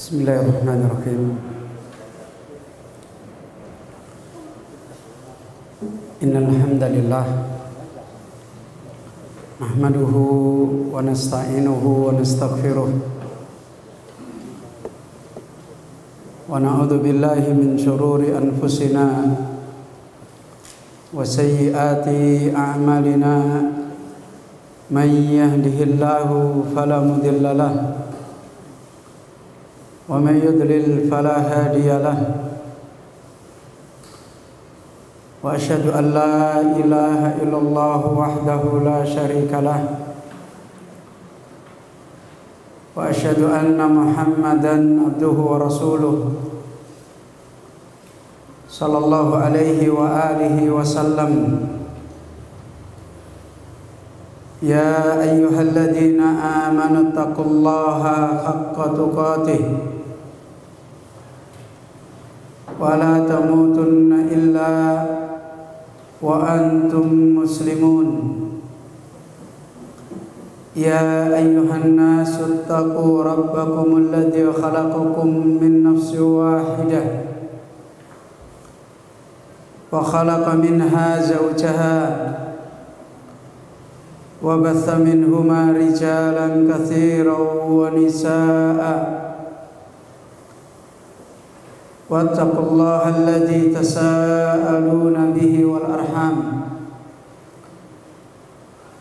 Bismillahirrahmanirrahim. Innal hamdalillah nahmaduhu wa nasta'inuhu wa nastaghfiruh wa na'udzu billahi min shururi anfusina wa sayyiati a'malina. Man yahdihillahu fala mudilla lahu wa man yudlil fala hadiya lahu. Wa asyhadu an la ilaha illallah wahdahu la syarika lah wa asyhadu anna Muhammadan abduhu wa rasuluh sallallahu alaihi wa alihi wa sallam. Ya ayyuhalladzina amanu taqullaha haqqa tuqatih wa la tamutunna illa wa antum muslimun. Ya ayyuhan nasu taqu rabbakum alladzi khalaqakum min nafsin wahidah wa khalaqa minha zawjaha wa batha minhuma rijalan katsiran wa nisaa'a wattaqullaha alladzi tasaaluna bihi wal arham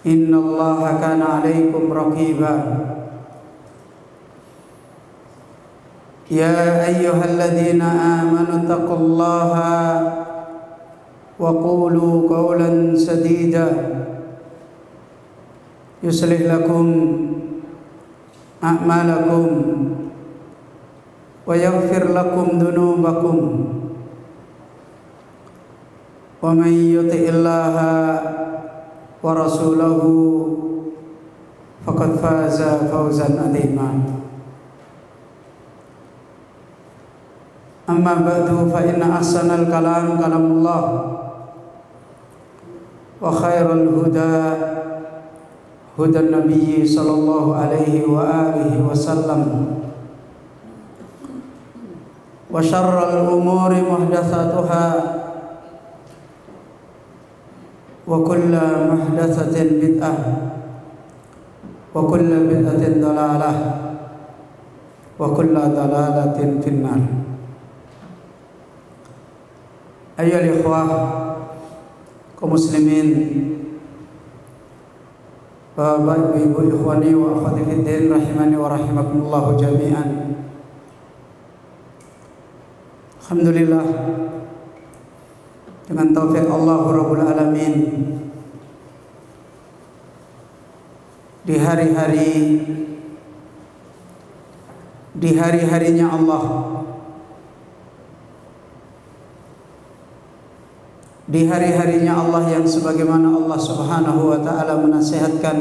innallaha kana 'alaikum raqiba. Ya ayyuhalladzina amanu taqullaha wa qulu qawlan sadida yuslih lakum a'malakum wa yaghfir lakum dhunubakum wa man yuti'illaha wa rasulahu faqad faza fawzan 'azima. Amma ba'du, fa inna ahsanal kalam kalamullah wa khairal huda hudan nabiyyi sallallahu alaihi wa alihi wasallam wa syarral umuri muhdatsatuha wa kullu muhdatsatin bid'ah wa kullu bid'atin dalalah wa kullu dalalatin finnar. Ayyuhal ikhwah kaum muslimin, Bapak, Ibu, ikhwani wa akhwati fiddin rahimani wa rahimakumullah jami'an. Alhamdulillah, dengan taufik Allah Rabbul Alamin, di hari-harinya Allah, di hari-harinya Allah yang sebagaimana Allah Subhanahu wa taala menasihatkan,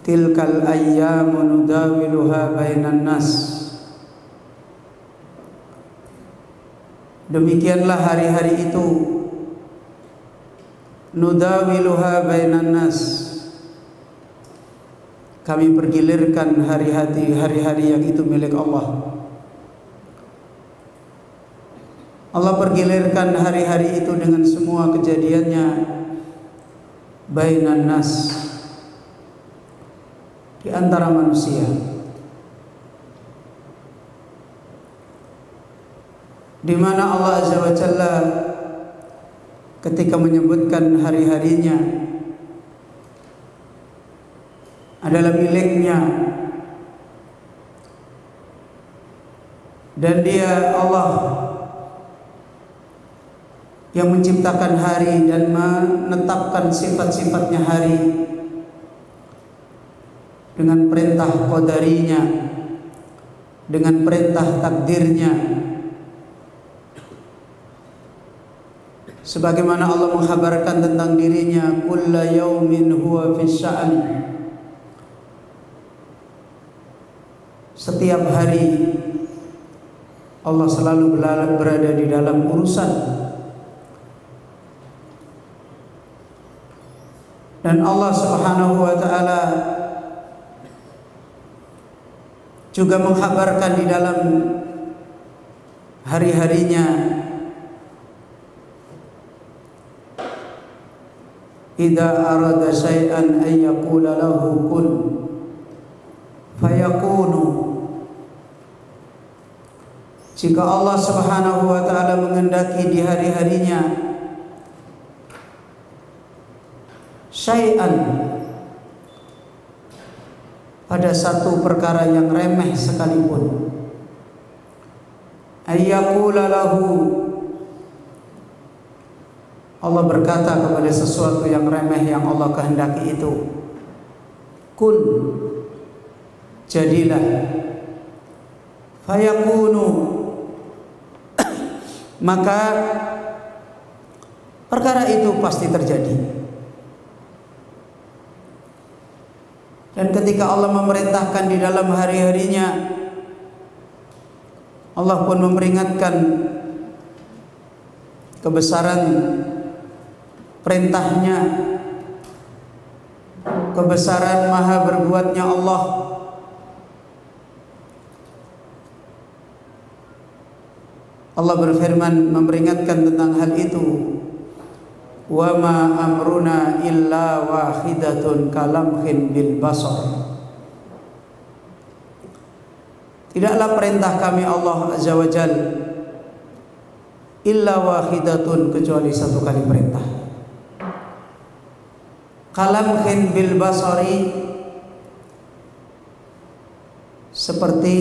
tilkal ayyamu nudawiluha bainan nas. Demikianlah hari-hari itu, nudawiluha bainan nas, kami pergilirkan hari-hari yang itu milik Allah. Allah pergilirkan hari-hari itu dengan semua kejadiannya bainan nas, di antara manusia. Di mana Allah Azza wa Jalla ketika menyebutkan hari-harinya adalah miliknya, dan Dia Allah yang menciptakan hari dan menetapkan sifat-sifatnya hari dengan perintah qadarinya, dengan perintah takdirnya. Sebagaimana Allah mengkhabarkan tentang dirinya, kullu yaumin huwa fi sya'an, setiap hari Allah selalu berada di dalam urusan. Dan Allah Subhanahu wa taala juga mengkhabarkan di dalam hari-harinya, idza arada syai'an ay yaqula lahu kun fayakunu. Jika Allah Subhanahu wa taala menghendaki di hari-harinya syai'an, pada satu perkara yang remeh sekalipun, ayyaqula lahu, Allah berkata kepada sesuatu yang remeh yang Allah kehendaki itu, kun, jadilah, fayakunu, maka perkara itu pasti terjadi. Dan ketika Allah memerintahkan di dalam hari-harinya, Allah pun memperingatkan kebesaran perintahnya, kebesaran maha berbuatnya Allah. Allah berfirman memperingatkan tentang hal itu, wa ma amruna illa wahidatun kalamhin bil basar. Tidaklah perintah kami Allah Azza wa Jal illa wahidatun, kecuali satu kali perintah. Kalamhin bil basari, seperti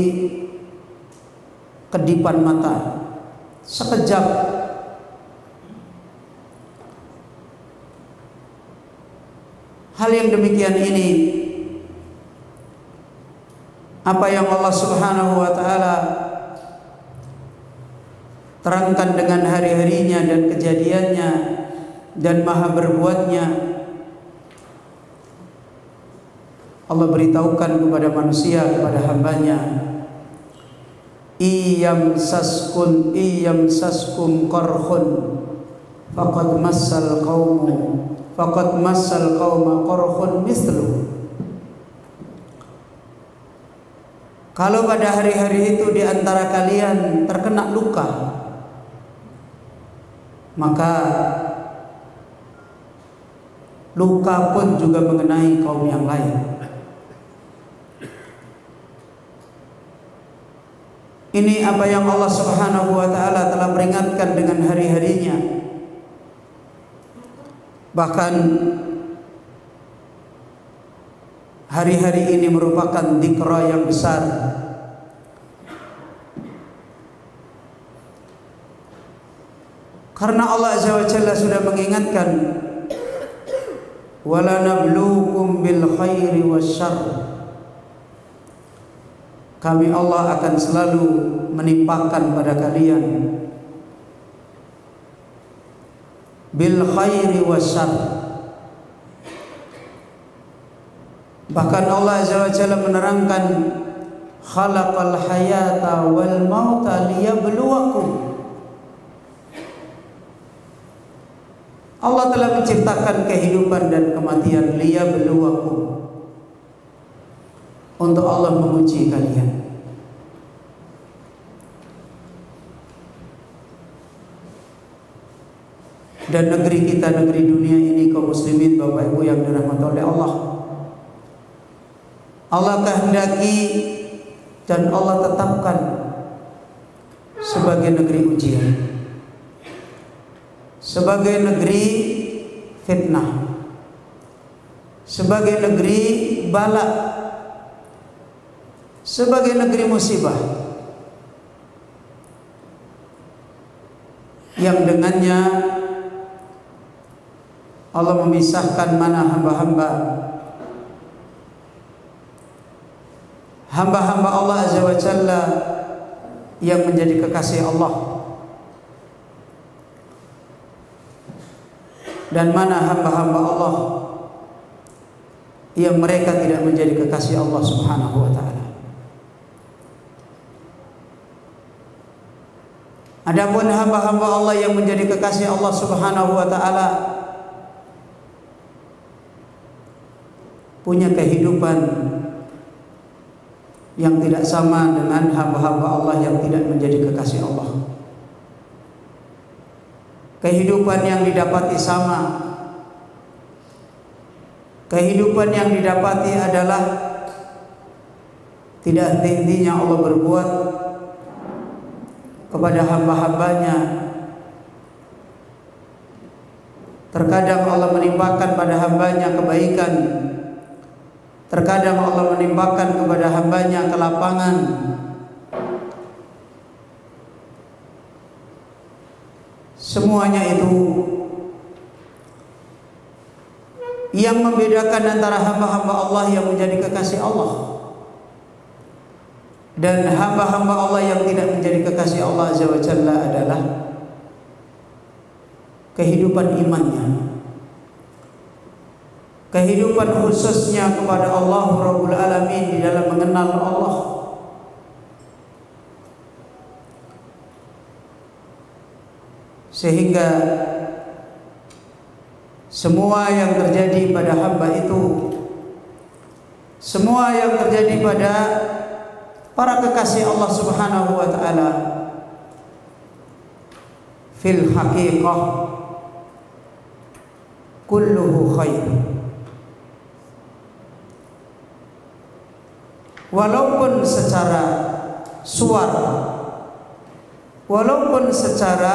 kedipan mata, sekejap. Hal yang demikian ini, apa yang Allah Subhanahu wa taala terangkan dengan hari-harinya dan kejadiannya dan maha berbuatnya, Allah beritahukan kepada manusia, kepada hambanya, iyam saskum qarhun faqad massal qauma qarhun mislu. Kalau pada hari-hari itu di antara kalian terkena luka, maka luka pun juga mengenai kaum yang lain. Ini apa yang Allah Subhanahu wa taala telah peringatkan dengan hari-harinya. Bahkan hari-hari ini merupakan dzikra yang besar. Karena Allah Azza wa Jalla sudah mengingatkan, wala nabluukum bil khairi wasyarr. Kami Allah akan selalu menimpakan pada kalian bil khairi wasyarr. Bahkan Allah Azza wa Jalla menerangkan, khalaqal hayata wal mauta liyabluwakum. Allah telah menciptakan kehidupan dan kematian, liyabluwakum, untuk Allah menguji kalian. Dan negeri kita, negeri dunia ini, kaum muslimin, Bapak Ibu yang dirahmati oleh Allah, Allah kehendaki dan Allah tetapkan sebagai negeri ujian, sebagai negeri fitnah, sebagai negeri bala, sebagai negeri musibah, yang dengannya Allah memisahkan mana hamba-hamba Allah Azza wa Jalla yang menjadi kekasih Allah, dan mana hamba-hamba Allah yang mereka tidak menjadi kekasih Allah Subhanahu wa taala. Adapun hamba-hamba Allah yang menjadi kekasih Allah Subhanahu wa taala punya kehidupan yang tidak sama dengan hamba-hamba Allah yang tidak menjadi kekasih Allah. Kehidupan yang didapati sama. Kehidupan yang didapati adalah tidak henti-hentinya Allah berbuat kepada hamba-hambanya. Terkadang Allah menimpakan pada hambanya kebaikan, terkadang Allah menimpakan kepada hambanya kelapangan. Semuanya itu yang membedakan antara hamba-hamba Allah yang menjadi kekasih Allah dan hamba-hamba Allah yang tidak menjadi kekasih Allah Azza wa Jalla adalah kehidupan imannya, kehidupan khususnya kepada Allah Rabbul Alamin di dalam mengenal Allah. Sehingga semua yang terjadi pada hamba itu, semua yang terjadi pada para kekasih Allah Subhanahu wa taala fil haqiqah kulluhu khair. Walaupun secara suara, walaupun secara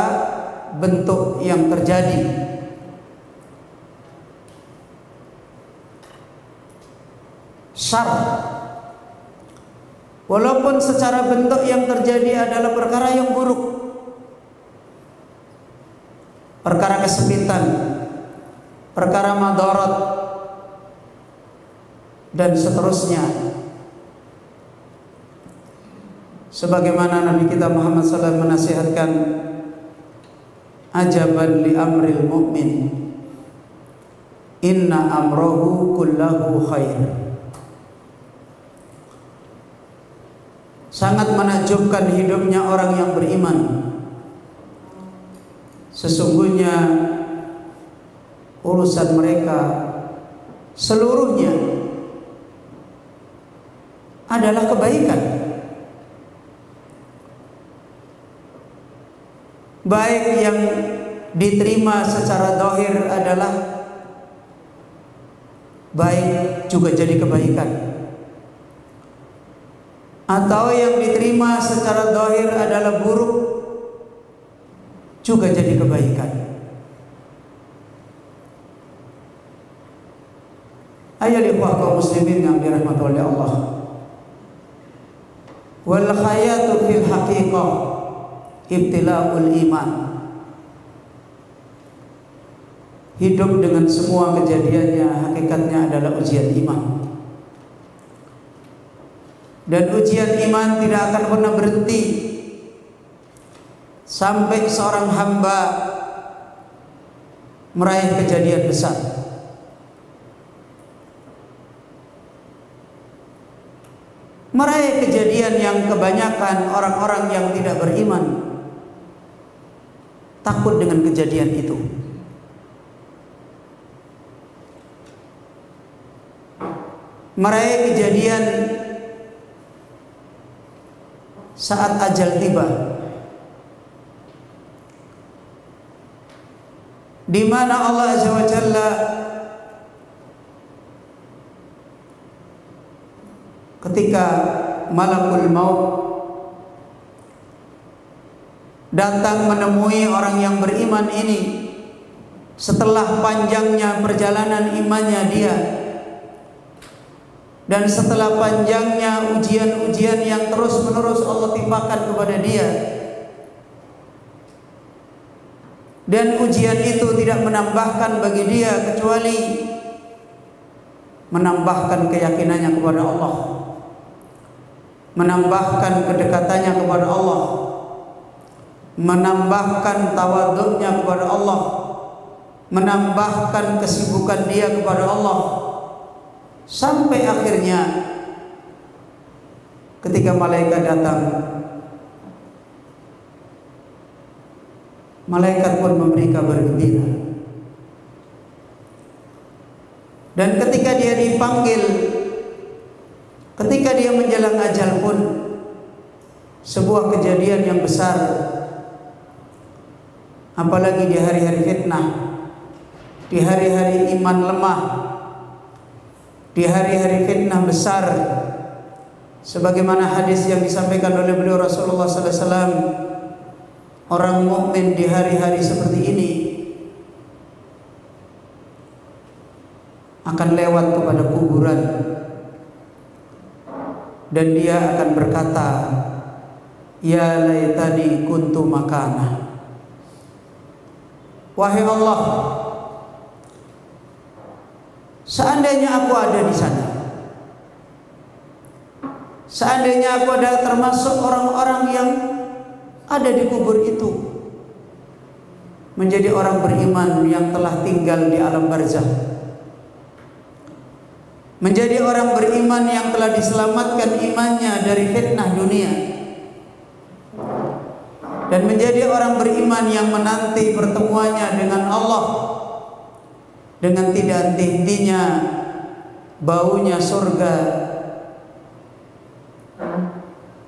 bentuk yang terjadi, syar, walaupun secara bentuk yang terjadi adalah perkara yang buruk, perkara kesempitan, perkara madarat, dan seterusnya. Sebagaimana Nabi kita Muhammad SAW menasihatkan, ajaban li amril mu'min, inna amrohu kullahu khair. Sangat menakjubkan hidupnya orang yang beriman. Sesungguhnya urusan mereka seluruhnya adalah kebaikan. Baik yang diterima secara zahir adalah baik juga jadi kebaikan, atau yang diterima secara zahir adalah buruk juga jadi kebaikan. Ayo ikhwah kaum muslimin yang dirahmati oleh Allah, wal hayatu fil haqiqah ibtila'ul iman. Hidup dengan semua kejadiannya hakikatnya adalah ujian iman. Dan ujian iman tidak akan pernah berhenti sampai seorang hamba meraih kejadian besar. Meraih kejadian yang kebanyakan orang-orang yang tidak beriman takut dengan kejadian itu. Meraih kejadian saat ajal tiba, di mana Allah Azza wa Jalla ketika malakul maut datang menemui orang yang beriman ini setelah panjangnya perjalanan imannya dia, dan setelah panjangnya ujian-ujian yang terus-menerus Allah timpakan kepada dia, dan ujian itu tidak menambahkan bagi dia kecuali menambahkan keyakinannya kepada Allah, menambahkan kedekatannya kepada Allah, menambahkan tawaduknya kepada Allah, menambahkan kesibukan dia kepada Allah, sampai akhirnya ketika malaikat datang, malaikat pun memberi kabar gembira. Dan ketika dia dipanggil ketika dia menjelang ajal pun sebuah kejadian yang besar, apalagi di hari-hari fitnah, di hari-hari iman lemah, di hari-hari fitnah besar, sebagaimana hadis yang disampaikan oleh beliau Rasulullah sallallahu alaihi wasallam, orang mukmin di hari-hari seperti ini akan lewat kepada kuburan dan dia akan berkata, ya laitani kuntu makana. Wahai Allah, seandainya aku ada di sana, seandainya aku adalah termasuk orang-orang yang ada di kubur itu, menjadi orang beriman yang telah tinggal di alam barzakh, menjadi orang beriman yang telah diselamatkan imannya dari fitnah dunia, dan menjadi orang beriman yang menanti pertemuannya dengan Allah dengan tidak henti-hentinya baunya surga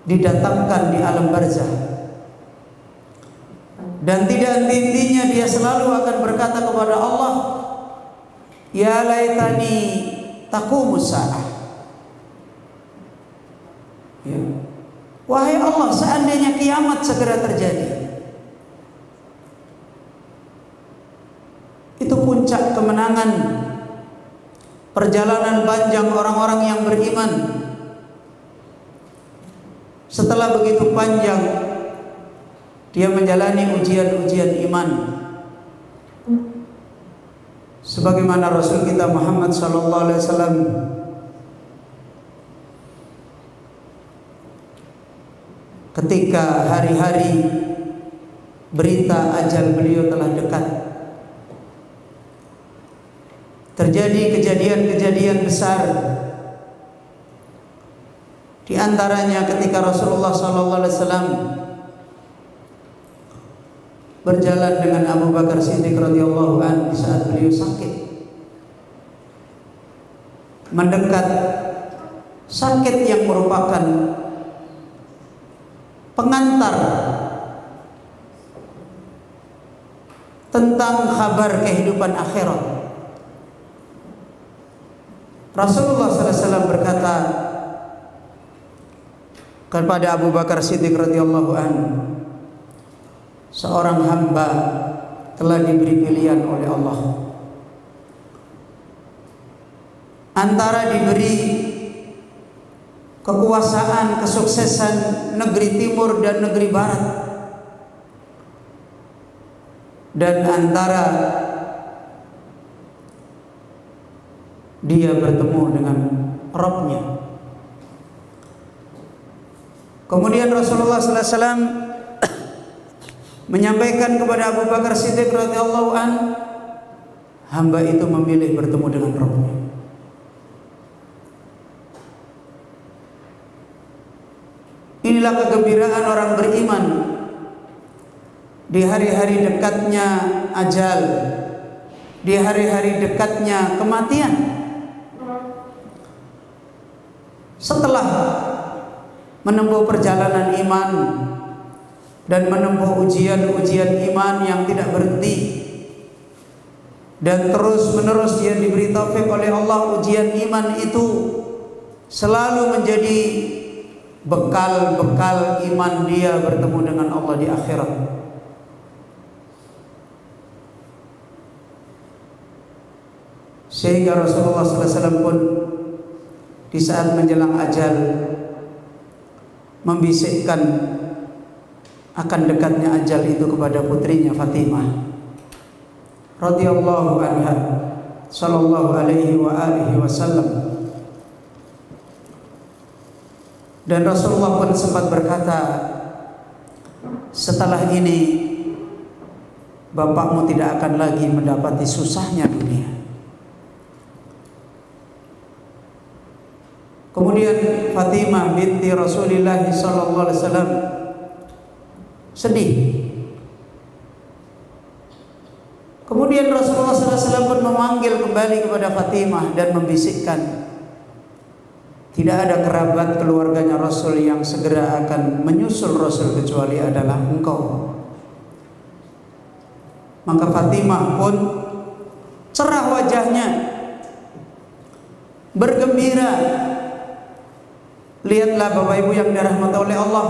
didatangkan di alam barzakh. Dan tidak henti-hentinya dia selalu akan berkata kepada Allah, ya laitani taqumus saah. Ya. Wahai Allah, seandainya kiamat segera terjadi. Itu puncak kemenangan perjalanan panjang orang-orang yang beriman. Setelah begitu panjang dia menjalani ujian-ujian iman, sebagaimana Rasul kita Muhammad sallallahu alaihi wasallam ketika hari-hari berita ajal beliau telah dekat, terjadi kejadian-kejadian besar. Di antaranya ketika Rasulullah sallallahu alaihi wasallam berjalan dengan Abu Bakar Siddiq radhiyallahu anhu di saat beliau sakit, mendekat sakit yang merupakan pengantar tentang kabar kehidupan akhirat. Rasulullah sallallahu alaihi wasallam berkata kepada Abu Bakar Siddiq radhiyallahu anhu, seorang hamba telah diberi pilihan oleh Allah antara diberi kekuasaan, kesuksesan negeri timur dan negeri barat, dan antara dia bertemu dengan Rabbnya. Kemudian Rasulullah sallallahu alaihi wasallam menyampaikan kepada Abu Bakar Siddiq radhiyallahu anhu, hamba itu memilih bertemu dengan Rabbnya. Inilah kegembiraan orang beriman di hari-hari dekatnya ajal, di hari-hari dekatnya kematian. Setelah menempuh perjalanan iman dan menempuh ujian-ujian iman yang tidak berhenti, dan terus-menerus dia diberi taufik oleh Allah, ujian iman itu selalu menjadi bekal-bekal iman dia bertemu dengan Allah di akhirat. Sehingga Rasulullah SAW pun di saat menjelang ajal membisikkan akan dekatnya ajal itu kepada putrinya Fatimah radhiyallahu anha sallallahu alaihi wa alihi wasallam. Dan Rasulullah pun sempat berkata, setelah ini bapakmu tidak akan lagi mendapati susahnya dunia. Kemudian Fatimah binti Rasulullah sallallahu alaihi wasallam sedih. Kemudian Rasulullah sallallahu alaihi wasallam pun memanggil kembali kepada Fatimah dan membisikkan, Tidak ada kerabat keluarganya Rasul yang segera akan menyusul Rasul kecuali adalah engkau. Maka Fatimah pun cerah wajahnya, bergembira. Lihatlah Bapak Ibu yang dirahmati oleh Allah,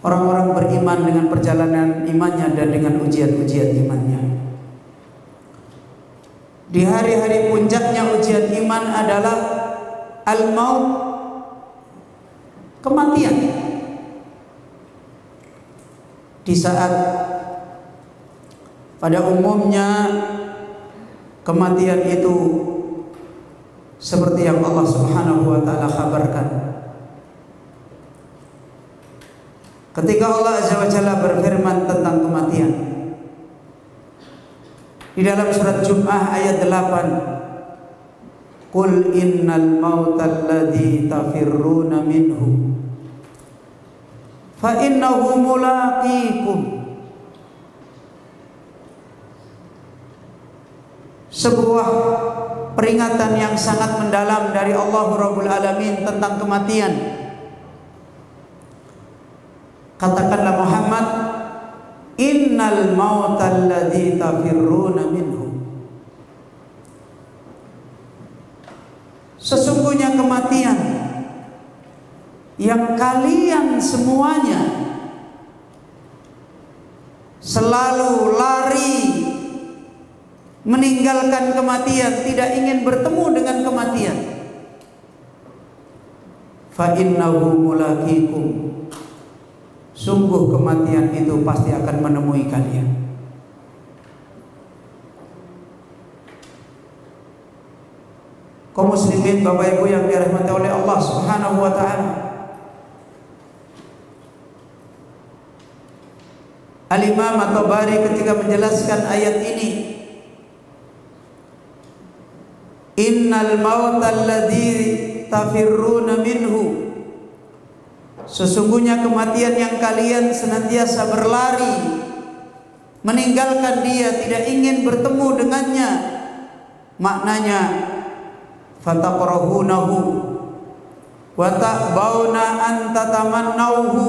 orang-orang beriman dengan perjalanan imannya dan dengan ujian-ujian imannya. Di hari-hari puncaknya ujian iman adalah al-maut, kematian. Di saat pada umumnya kematian itu seperti yang Allah Subhanahu wa taala kabarkan. Ketika Allah Azza wa Jalla berfirman tentang kematian di dalam surat Jum'ah ayat 8, Qul innal mautal ladzi tafirruna minhu fa innahu mulaqikum. Sebuah peringatan yang sangat mendalam dari Allah Rabbul Alamin tentang kematian. Katakanlah Muhammad, innal mautal ladzi tafirruna minhu. Sesungguhnya kematian yang kalian semuanya selalu lari meninggalkan kematian, tidak ingin bertemu dengan kematian. Fa innahu mulaqikum. Sungguh kematian itu pasti akan menemui kalian. Kaum muslimin Bapak Ibu yang dirahmati oleh Allah Subhanahu wa taala, Al-Imam At-Tabari ketika menjelaskan ayat ini, innal mautal ladzi tafirruna minhu, sesungguhnya kematian yang kalian senantiasa berlari meninggalkan dia, tidak ingin bertemu dengannya. Maknanya fataqrahunahu wa ta'bauna an tatamannauhu.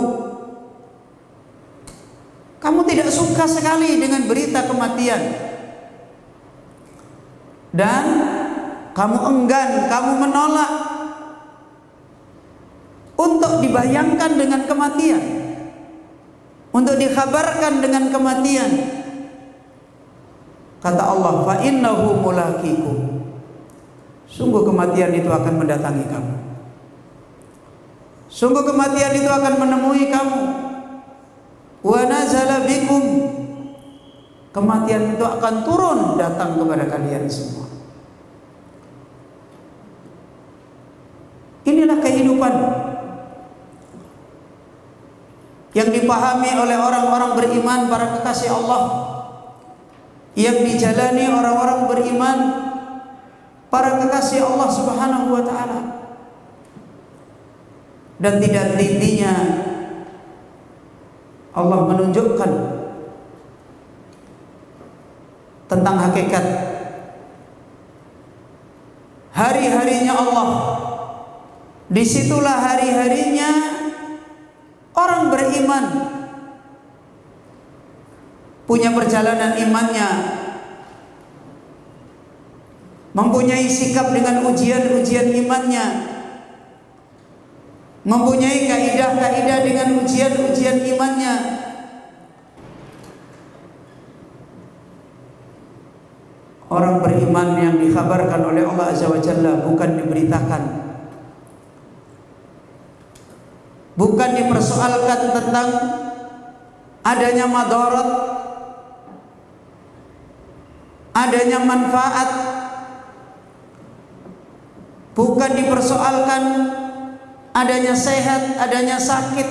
Kamu tidak suka sekali dengan berita kematian dan kamu enggan, kamu menolak untuk dibayangkan dengan kematian, untuk dikhabarkan dengan kematian. Kata Allah, fa innahu mulaqikum. Sungguh kematian itu akan mendatangi kamu. Sungguh kematian itu akan menemui kamu. Wa nazala bikum. Kematian itu akan turun datang kepada kalian semua. Inilah kehidupan yang dipahami oleh orang-orang beriman, para kekasih Allah, yang dijalani orang-orang beriman, para kekasih Allah Subhanahu wa taala. Dan tidak henti-hentinya Allah menunjukkan tentang hakikat hari-harinya Allah. Disitulah hari-harinya orang beriman punya perjalanan imannya, mempunyai sikap dengan ujian-ujian imannya, mempunyai kaidah-kaidah dengan ujian-ujian imannya. Orang beriman yang dikhabarkan oleh Allah Azza wa Jalla bukan diberitakan, bukan dipersoalkan tentang adanya madarat, adanya manfaat, bukan dipersoalkan adanya sehat, adanya sakit,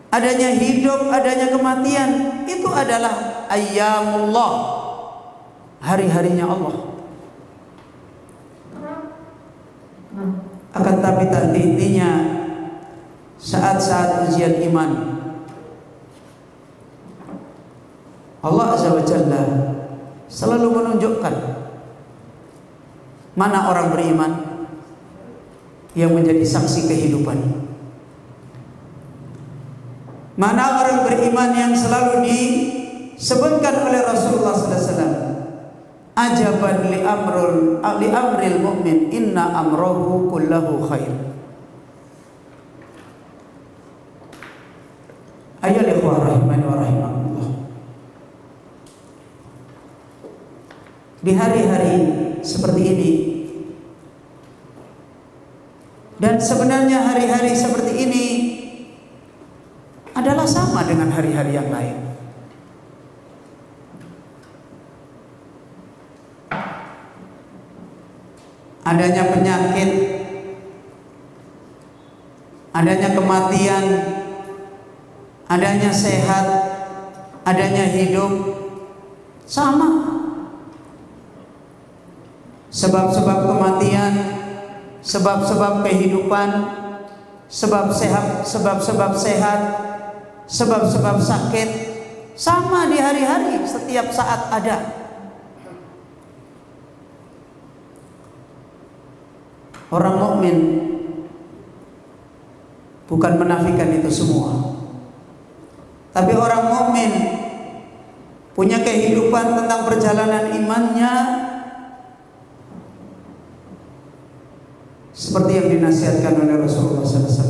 adanya hidup, adanya kematian. Itu adalah ayyamullah, hari-harinya Allah. Akan tapi tak intinya saat-saat ujian iman, Allah Azza wa Jalla selalu menunjukkan Mana orang beriman yang menjadi saksi kehidupan? Mana orang beriman yang selalu disebutkan oleh Rasulullah sallallahu alaihi wasallam, ajaban li amril mu'min inna amrohu kullahu khair. Ayo ikhwah rahimani wa rahimakumullah. Di hari-hari seperti ini, dan sebenarnya hari-hari seperti ini adalah sama dengan hari-hari yang lain. Adanya penyakit, adanya kematian, adanya sehat, adanya hidup, sama. Sebab-sebab kematian, sebab-sebab kehidupan, sebab-sebab sehat, sebab-sebab sakit, sama di hari-hari, setiap saat ada. Orang mukmin bukan menafikan itu semua, tapi orang mukmin punya kehidupan tentang perjalanan imannya seperti yang dinasihatkan oleh Rasulullah SAW.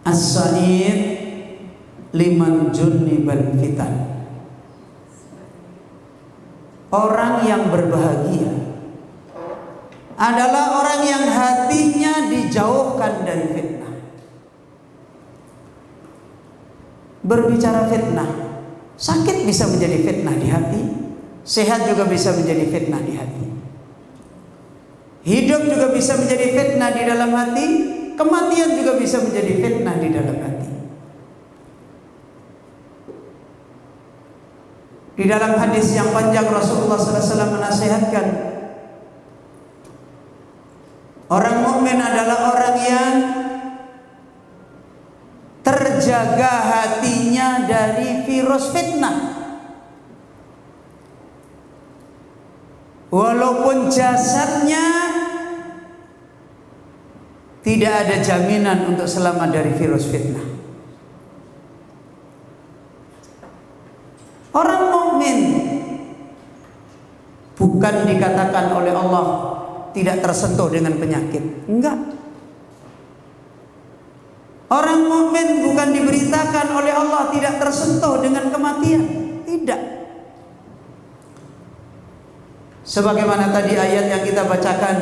As-sa'id liman junnibal fitan. Orang yang berbahagia adalah orang yang hatinya dijauhkan dari fitnah. Berbicara fitnah, sakit bisa menjadi fitnah di hati, sehat juga bisa menjadi fitnah di hati. Hidup juga bisa menjadi fitnah di dalam hati, kematian juga bisa menjadi fitnah di dalam hati. Di dalam hadis yang panjang Rasulullah SAW menasihatkan, orang mukmin adalah orang yang terjaga hatinya dari virus fitnah. Walaupun jasadnya tidak ada jaminan untuk selamat dari virus fitnah. Orang mukmin bukan dikatakan oleh Allah tidak tersentuh dengan penyakit, enggak. Orang mukmin bukan diberitakan oleh Allah tidak tersentuh dengan kematian, tidak. Sebagaimana tadi ayat yang kita bacakan,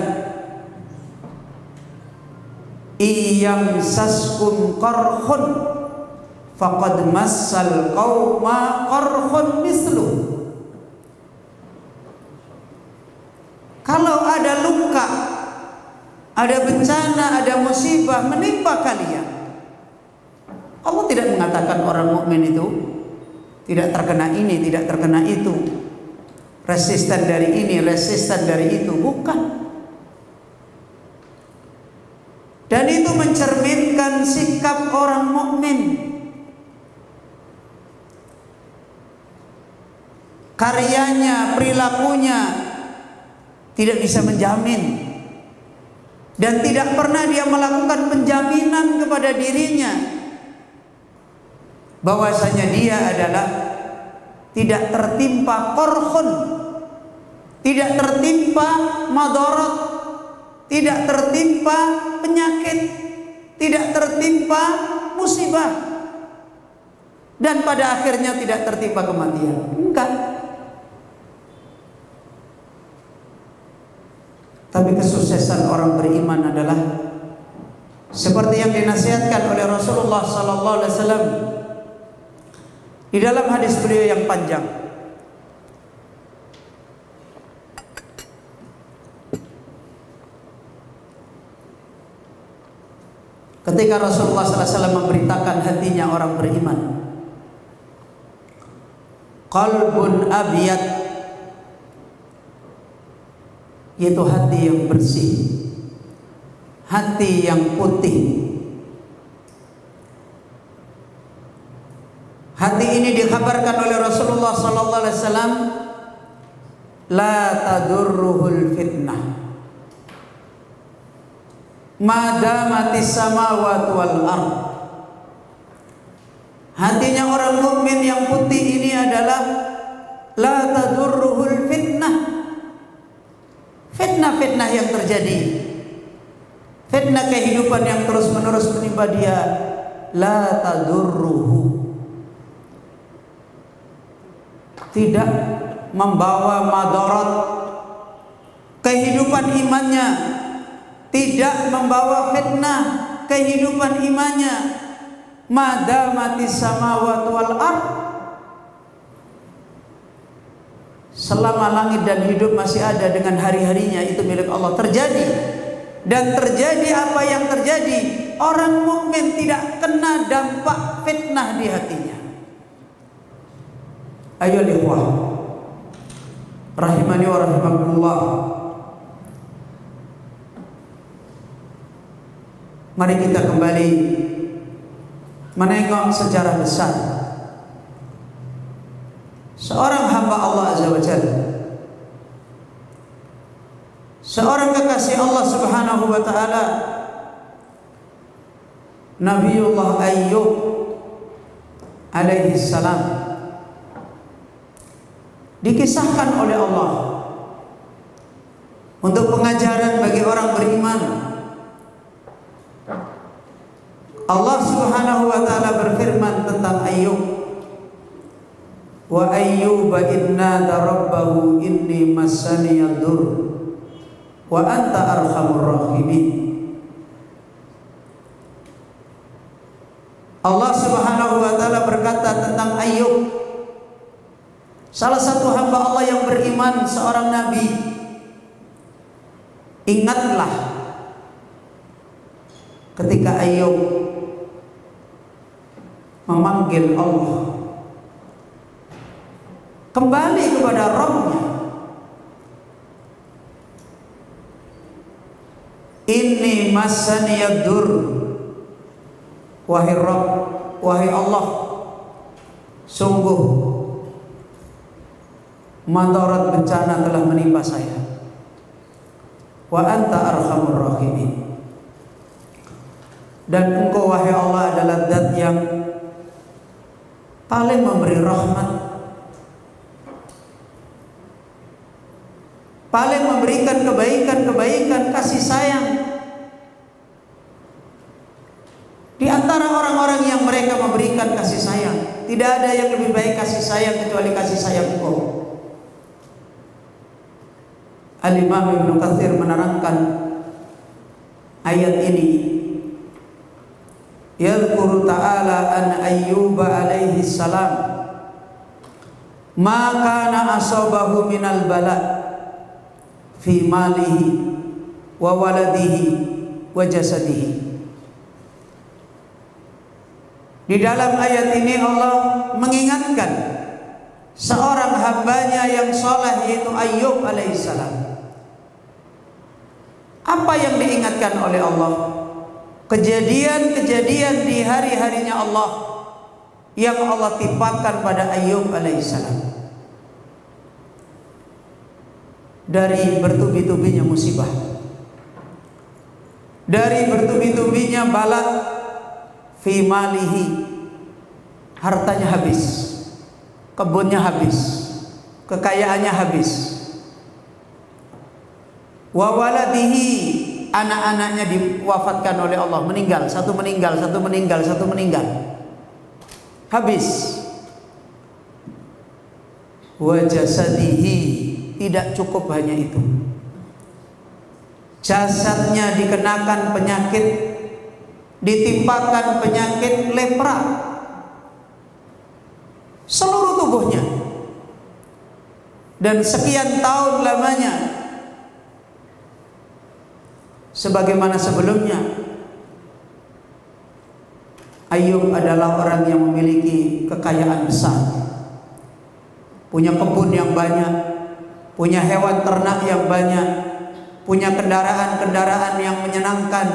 iyam saskum qarhun faqad massal qauma qarhun mislu. Kalau ada luka, ada bencana, ada musibah menimpa kalian, Allah tidak mengatakan orang mukmin itu tidak terkena ini, tidak terkena itu, resisten dari ini, resisten dari itu, bukan. Dan itu mencerminkan sikap orang mukmin. Karyanya, perilakunya tidak bisa menjamin, dan tidak pernah dia melakukan penjaminan kepada dirinya bahwasanya dia adalah tidak tertimpa korhun, tidak tertimpa madarat, tidak tertimpa penyakit, tidak tertimpa musibah, dan pada akhirnya tidak tertimpa kematian. Enggak. Tapi kesuksesan orang beriman adalah seperti yang dinasihatkan oleh Rasulullah sallallahu alaihi wasallam di dalam hadis beliau yang panjang. Ketika Rasulullah sallallahu alaihi wasallam memberitakan hatinya orang beriman, qalbun abyad, yaitu hati yang bersih, hati yang putih. Hati ini dikabarkan oleh Rasulullah sallallahu alaihi wasallam la tadurruhul fitnah ma damatis samawati wal ard. Hatinya orang mukmin yang putih ini adalah la tadurruhul fitnah. Fitnah-fitnah yang terjadi, fitnah kehidupan yang terus-menerus menimpa dia, la tadurruhu, tidak membawa madarat kehidupan imannya, tidak membawa fitnah kehidupan imannya, madamatis samawati wal ard, selama langit dan hidup masih ada dengan hari-harinya, itu milik Allah. Terjadi dan terjadi apa yang terjadi, orang mukmin tidak kena dampak fitnah di hatinya. Ayo ikhwah rahimani wa rahimakumullah, mari kita kembali menengok sejarah besar seorang hamba Allah Azza wa Jalla, seorang kekasih Allah Subhanahu wa taala, Nabiullah Ayyub alaihi salam. Dikisahkan oleh Allah untuk pengajaran bagi orang beriman. Allah Subhanahu wa taala berfirman tentang Ayyub, wa ayyuba inna rabbahu inni massaniya dur wa anta arhamur rahimin. Allah Subhanahu wa taala berkata tentang Ayyub, salah satu hamba Allah yang beriman, seorang nabi. Ingatlah ketika Ayyub memanggil Allah, kembali kepada Rabb-Nya. Inni massaniyad dur, wahai Rabb, wahai Allah, sungguh madarat bencana telah menimpa saya. Wa anta arhamur rahimin, dan engkau wahai Allah adalah zat yang paling memberi rahmat, paling memberikan kebaikan-kebaikan, kasih sayang. Di antara orang-orang yang mereka memberikan kasih sayang, tidak ada yang lebih baik kasih sayang kecuali kasih sayang engkau. Al-Imam Ibnu Katsir menerangkan ayat ini, yadhkuru ta'ala an Ayyub alaihi salam ma kana asabahu minal bala fi malihi wa waladihi wa jasadihi. Di dalam ayat ini Allah mengingatkan seorang hambanya yang soleh, yaitu Ayyub alaihissalam. Apa yang diingatkan oleh Allah? Kejadian-kejadian di hari-harinya Allah yang Allah timpakan pada Ayyub alaihissalam. Dari bertubi-tubinya musibah, dari bertubi-tubinya bala, fi malihi, hartanya habis, kebunnya habis, kekayaannya habis, wa waladihi, anak-anaknya diwafatkan oleh Allah, meninggal, satu meninggal, habis, wa jasadihi, tidak cukup hanya itu, jasadnya dikenakan penyakit, ditimpakan penyakit lepra, seluruh tubuhnya, dan sekian tahun lamanya. Sebagaimana sebelumnya, Ayyub adalah orang yang memiliki kekayaan besar, punya kebun yang banyak, punya hewan ternak yang banyak, punya kendaraan-kendaraan yang menyenangkan,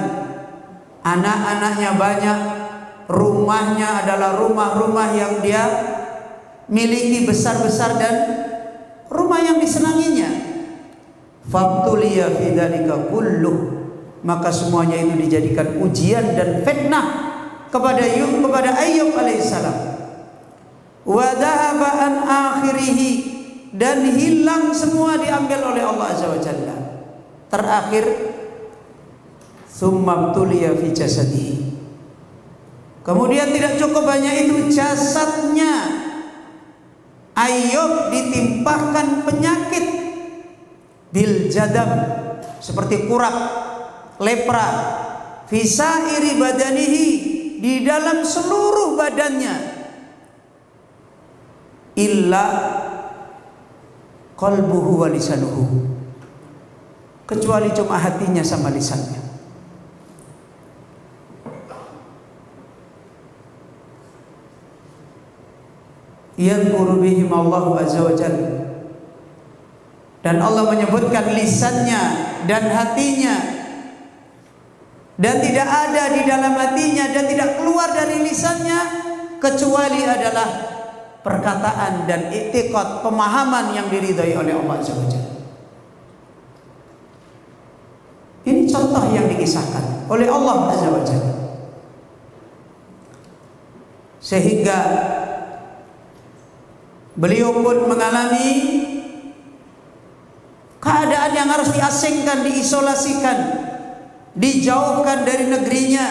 anak-anaknya banyak, rumahnya adalah rumah-rumah yang dia miliki besar-besar dan rumah yang disenanginya. Fabtuliya fi dzalika kulluh, maka semuanya itu dijadikan ujian dan fitnah kepada Ayyub alaihissalam. Wa dhahaba an akhirih, dan hilang semua, diambil oleh Allah azza wa jalla. Terakhir, tsumma btuliya fi jasadihi, kemudian tidak cukup hanya itu, jasadnya Ayyub ditimpahkan penyakit bil jadam, seperti kurak, lepra, fi sairi badanihi, di dalam seluruh badannya, illa qalbuhu wa lisanuhu, kecuali cuma hatinya sama lisannya. Yadhkuru bihim Allahu azza wa jalla, dan Allah menyebutkan lisannya dan hatinya, dan tidak ada di dalam hatinya dan tidak keluar dari lisannya kecuali adalah perkataan dan i'tiqad, pemahaman yang diridhai oleh Allah azza wa jalla. Ini contoh yang dikisahkan oleh Allah azza wa jalla, sehingga beliau pun mengalami keadaan yang harus diasingkan, diisolasikan, dijauhkan dari negerinya.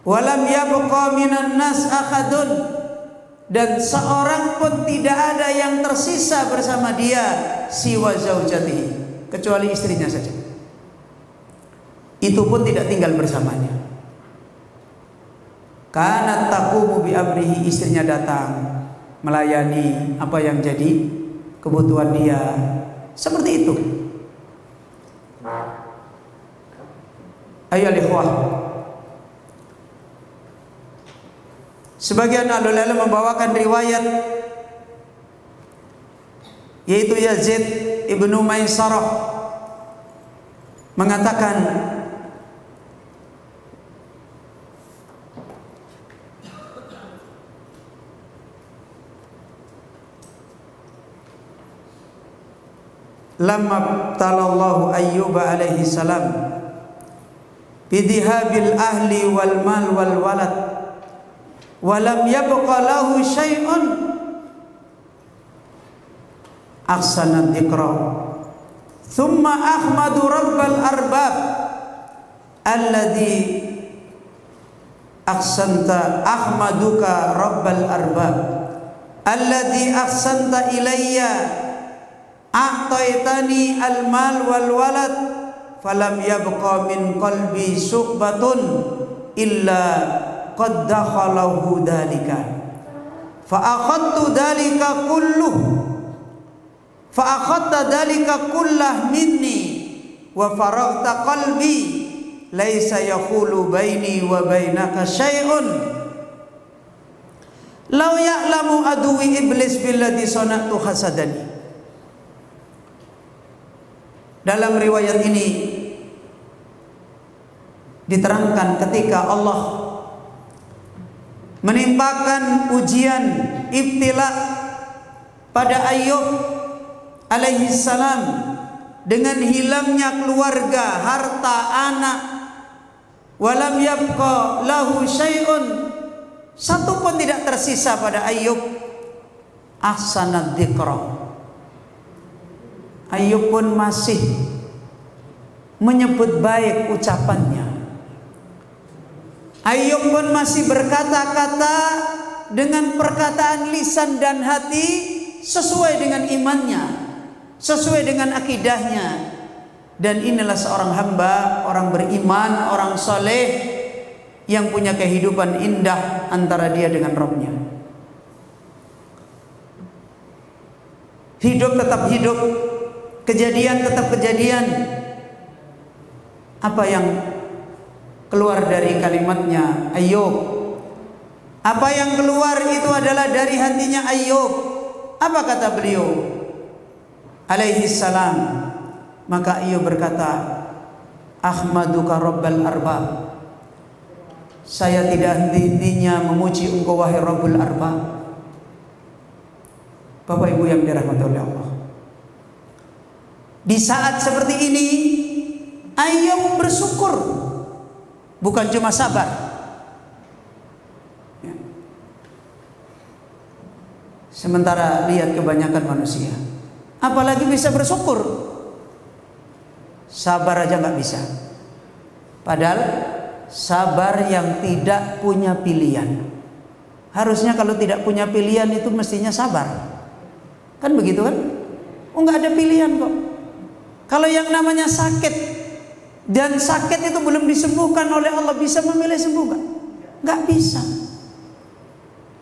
Walam yabqa minan nas akhadun, dan seorang pun tidak ada yang tersisa bersama dia, siwa zaujatihi, kecuali istrinya saja. Itu pun tidak tinggal bersamanya. Kanat taqumu bi amrihi, istrinya datang melayani apa yang jadi kebutuhan dia. Seperti itu. Ayo ikhwah, sebagian ahli ilmu membawakan riwayat, yaitu Yazid ibnu Maisarah mengatakan, lamma talallahu Ayyub alaihi salam bidhihabil ahli wal mal wal walad walam yabqa lahu syai'un ahsana dzikra thumma ahmadu rabbal arbab alladhi ahsanta ahmaduka rabbal arbab alladhi ahsanta ilayya a'taitani al-mal wal walad falam yabqa min qalbi su'batun illa qad dakhalahu dhalika fa akhadtu dhalika kulluh fa akhadta dhalika kullah minni wa faraghta qalbi laisa yaqulu baini wa bainaka syai'un law ya'lamu aduwi iblis billadhi sana'tu hasadani. Dalam riwayat ini diterangkan ketika Allah menimpakan ujian, ibtila pada Ayyub alaihi salam dengan hilangnya keluarga, harta, anak, walam yabqa lahu syai'un, satu pun tidak tersisa pada Ayyub, ahsanad dzikra. Ayyub pun masih menyebut baik ucapannya. Ayyub pun masih berkata-kata dengan perkataan lisan dan hati sesuai dengan imannya, sesuai dengan akidahnya. Dan inilah seorang hamba, orang beriman, orang soleh yang punya kehidupan indah antara dia dengan Rabb-Nya. Hidup tetap hidup, kejadian tetap kejadian. Apa yang keluar dari kalimatnya Ayyub, apa yang keluar itu adalah dari hatinya Ayyub. Apa kata beliau alaihi salam? Maka Ayyub berkata, ahmaduka rabbal arbab, saya tidak henti-hentinya memuji engkau wahai Rabbul arbab. Bapak Ibu yang dirahmati oleh Allah, di saat seperti ini ayo bersyukur, bukan cuma sabar. Sementara lihat kebanyakan manusia, apalagi bisa bersyukur, sabar aja nggak bisa. Padahal sabar yang tidak punya pilihan. Harusnya kalau tidak punya pilihan itu mestinya sabar. Kan begitu kan? Oh, nggak ada pilihan kok. Kalau yang namanya sakit dan sakit itu belum disembuhkan oleh Allah, bisa memilih sembuh nggak? Nggak bisa.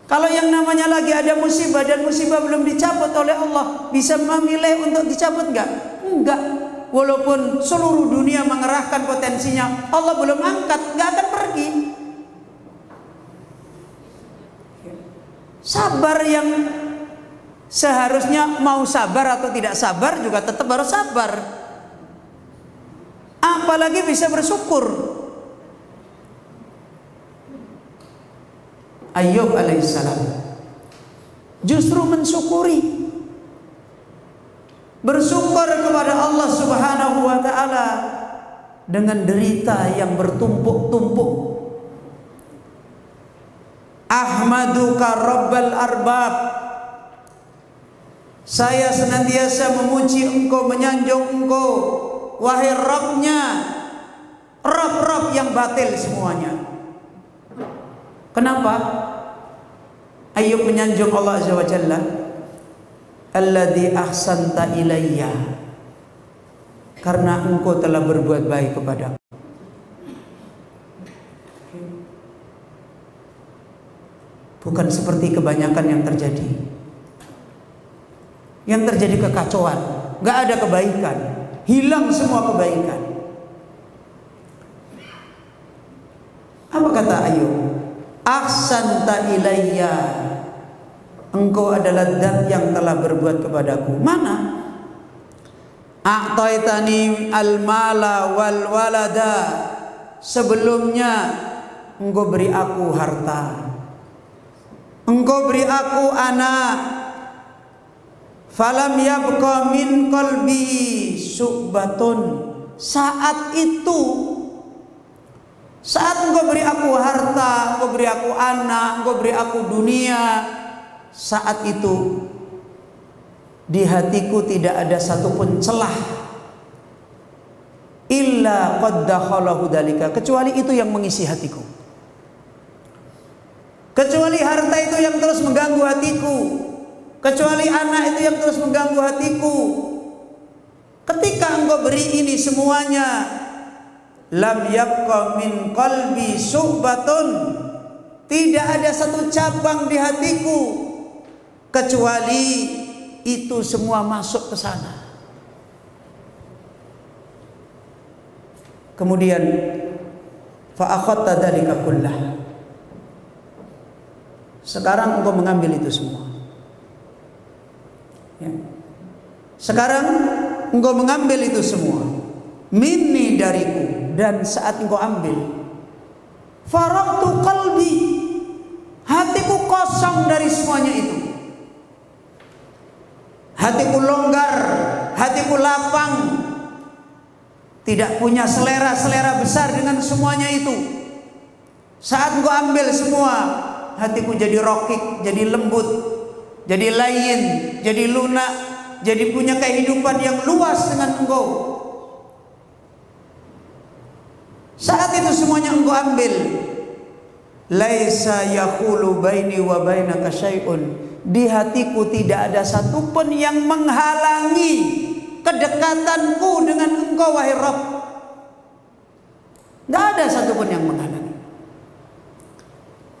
Kalau yang namanya lagi ada musibah dan musibah belum dicabut oleh Allah, bisa memilih untuk dicabut nggak? Enggak. Walaupun seluruh dunia mengerahkan potensinya, Allah belum angkat, nggak akan pergi. Sabar yang seharusnya mau sabar atau tidak sabar juga tetap harus sabar. Apalagi bisa bersyukur. Ayub alaihissalam justru mensyukuri, bersyukur kepada Allah Subhanahu wa ta'ala dengan derita yang bertumpuk-tumpuk. Ahmaduka Rabbal Arbab, saya senantiasa memuji Engkau, menyanjung Engkau, wahai Rabbnya, Rabb-Rabb yang batil semuanya. Kenapa Ayub menyanjung Allah Azza wa Jalla? Alladzi ahsanta ilayya, karena Engkau telah berbuat baik kepadaku. Bukan seperti kebanyakan yang terjadi. Yang terjadi kekacauan, nggak ada kebaikan, hilang semua kebaikan. Apa kata Ayub? Ahsanta ilayya, Engkau adalah zat yang telah berbuat kepadaku. Mana? A'taitani al-mala wal walada, sebelumnya Engkau beri aku harta, Engkau beri aku anak. Falam yabqa min qalbi su'batun, saat itu, saat Engkau beri aku harta, Engkau beri aku anak, Engkau beri aku dunia, saat itu di hatiku tidak ada satupun celah illa qad dakhalahu dalika, kecuali itu yang mengisi hatiku, kecuali harta itu yang terus mengganggu hatiku, kecuali anak itu yang terus mengganggu hatiku. Ketika Engkau beri ini semuanya, lam yabqa min qalbi su'batun, tidak ada satu cabang di hatiku kecuali itu semua masuk ke sana. Kemudian fa akhadta dzalika kullah, sekarang Engkau mengambil itu semua. Ya. Sekarang Engkau mengambil itu semua minni, dariku, dan saat Engkau ambil, faraqtu qalbi, hatiku kosong dari semuanya itu. Hatiku longgar, hatiku lapang, tidak punya selera-selera besar dengan semuanya itu. Saat Engkau ambil semua, hatiku jadi rokik, jadi lembut, jadi layin, jadi lunak, jadi punya kehidupan yang luas dengan Engkau. Saat itu semuanya Engkau ambil, laisa yaqulu baini wa bainaka syai'un, di hatiku tidak ada satupun yang menghalangi kedekatanku dengan Engkau wahai Rabb. Tidak ada satupun yang menghalangi.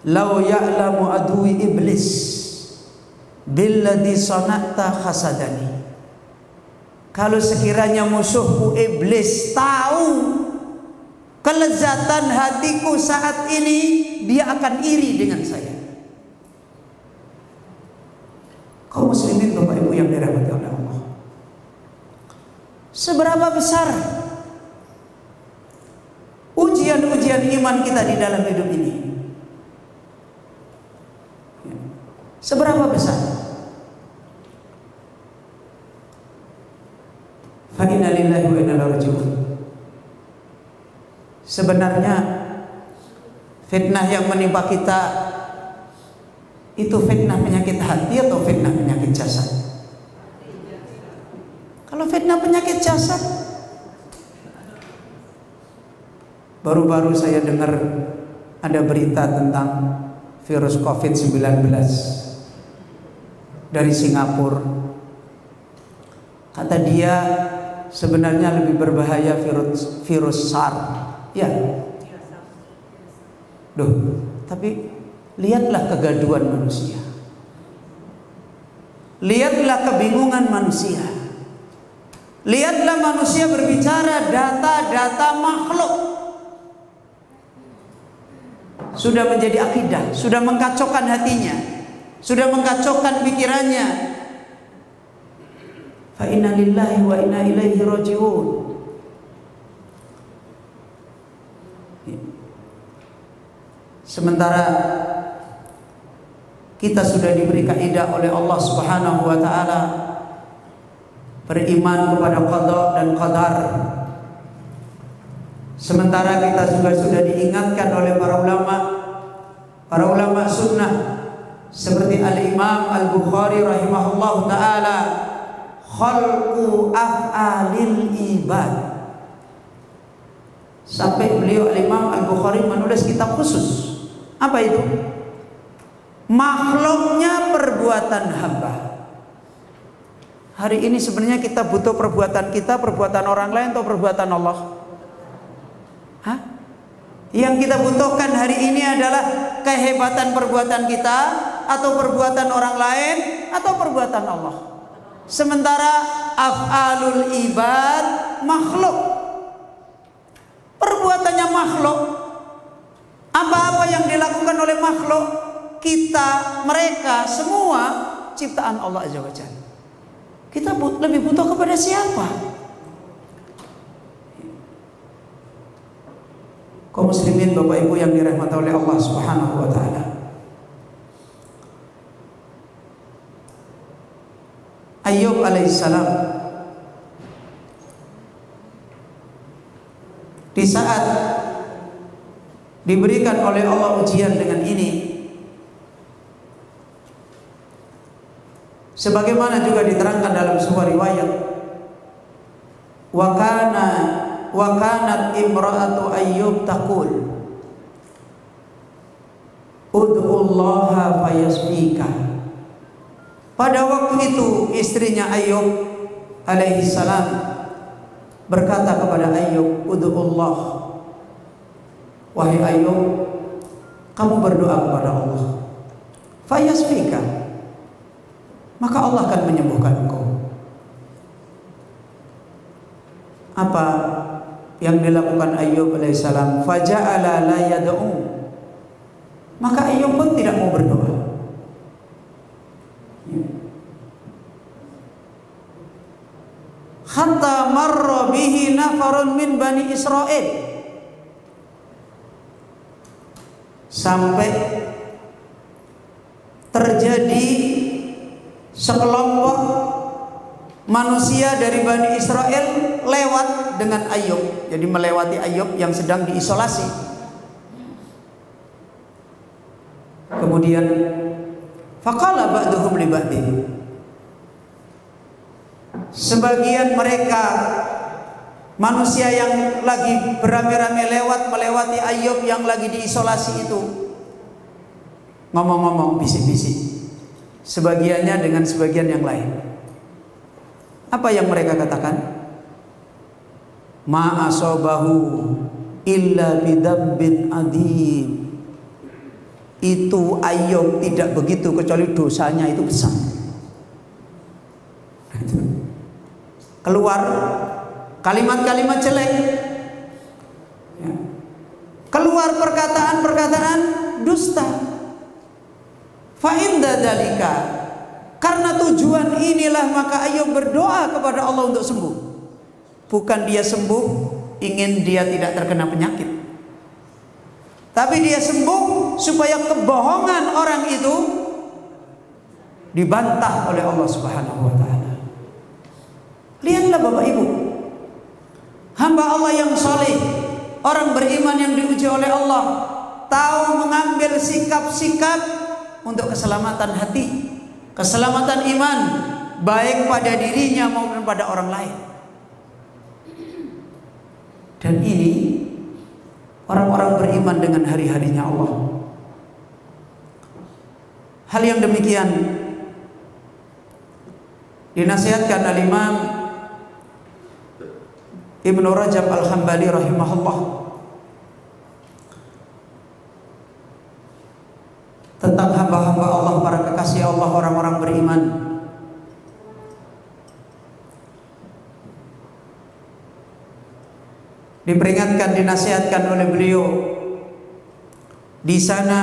Lau ya'lamu adui iblis billadhi sana'ta khasadani, kalau sekiranya musuhku iblis tahu kelezatan hatiku saat ini, dia akan iri dengan saya. Kaum muslimin Bapak Ibu yang dirahmati oleh Allah, seberapa besar ujian-ujian iman kita di dalam hidup ini? Seberapa besar? Fa inna lillahi wa inna ilaihi raji'un. Sebenarnya fitnah yang menimpa kita itu fitnah penyakit hati atau fitnah penyakit jasad? Kalau fitnah penyakit jasad, baru-baru saya dengar ada berita tentang virus COVID-19 dari Singapura. Kata dia sebenarnya lebih berbahaya virus SARS. Ya. Duh, tapi lihatlah kegaduhan manusia. Lihatlah kebingungan manusia. Lihatlah manusia berbicara data-data makhluk. Sudah menjadi akidah, sudah mengkacaukan hatinya, sudah mengkacaukan pikirannya. Fa inna lillahi wa inna ilaihi raji'un. Sementara kita sudah diberi kaidah oleh Allah Subhanahu wa taala beriman kepada qada dan qadar. Sementara kita juga sudah diingatkan oleh para ulama sunnah seperti Al-Imam Al-Bukhari rahimahullahu taala, khalqu af'alil ibad. Sampai beliau Al-Imam Al-Bukhari menulis kitab khusus. Apa itu? Makhluknya perbuatan hamba. Hari ini sebenarnya kita butuh perbuatan kita, perbuatan orang lain atau perbuatan Allah? Hah? Yang kita butuhkan hari ini adalah kehebatan perbuatan kita atau perbuatan orang lain atau perbuatan Allah. Sementara af'alul ibad makhluk. Perbuatannya makhluk. Apa-apa yang dilakukan oleh makhluk, kita, mereka, semua ciptaan Allah Azza wa Jalla. Kita lebih butuh kepada siapa? Kaum muslimin, Bapak Ibu yang dirahmati oleh Allah Subhanahu wa taala. Ayyub alaihissalam di saat diberikan oleh Allah ujian dengan ini, sebagaimana juga diterangkan dalam sebuah riwayat, wa kanat imra'atu Ayyub taqul ud'ullaha fayasfika. Pada waktu itu istrinya Ayyub alaihi salam berkata kepada Ayyub, ud'ullah, wahai Ayyub, kamu berdoa kepada Allah, fayasfika, maka Allah akan menyembuhkan engkau. Apa yang dilakukan Ayyub alaihissalam? Faja'ala la yad'u, maka Ayyub pun tidak mau berdoa. Hatta marra bihi nafarun min bani Israel, sampai terjadi sekelompok manusia dari Bani Israel lewat dengan Ayyub. Jadi melewati Ayyub yang sedang diisolasi. Kemudian faqala ba'duhum li ba'din, sebagian mereka manusia yang lagi beramai-ramai lewat melewati Ayyub yang lagi diisolasi itu ngomong-ngomong, bisik-bisik, sebagiannya dengan sebagian yang lain. Apa yang mereka katakan? Ma asabahu illa bidambin adim. Itu Ayyub tidak begitu kecuali dosanya itu besar. Keluar kalimat-kalimat jelek, keluar perkataan-perkataan dusta. Fa inda dzalika, karena tujuan inilah maka Ayyub berdoa kepada Allah untuk sembuh. Bukan dia sembuh ingin dia tidak terkena penyakit, tapi dia sembuh supaya kebohongan orang itu dibantah oleh Allah Subhanahu wa taala. Lihatlah Bapak Ibu, hamba Allah yang saleh, orang beriman yang diuji oleh Allah, tahu mengambil sikap-sikap untuk keselamatan hati, keselamatan iman, baik pada dirinya maupun pada orang lain. Dan ini orang-orang beriman dengan hari-harinya Allah. Hal yang demikian dinasihatkan al-Imam Ibnu Rajab Al-Hambali rahimahullah tentang hamba-hamba Allah, para kekasih Allah, orang-orang beriman. Diperingatkan, dinasihatkan oleh beliau. Di sana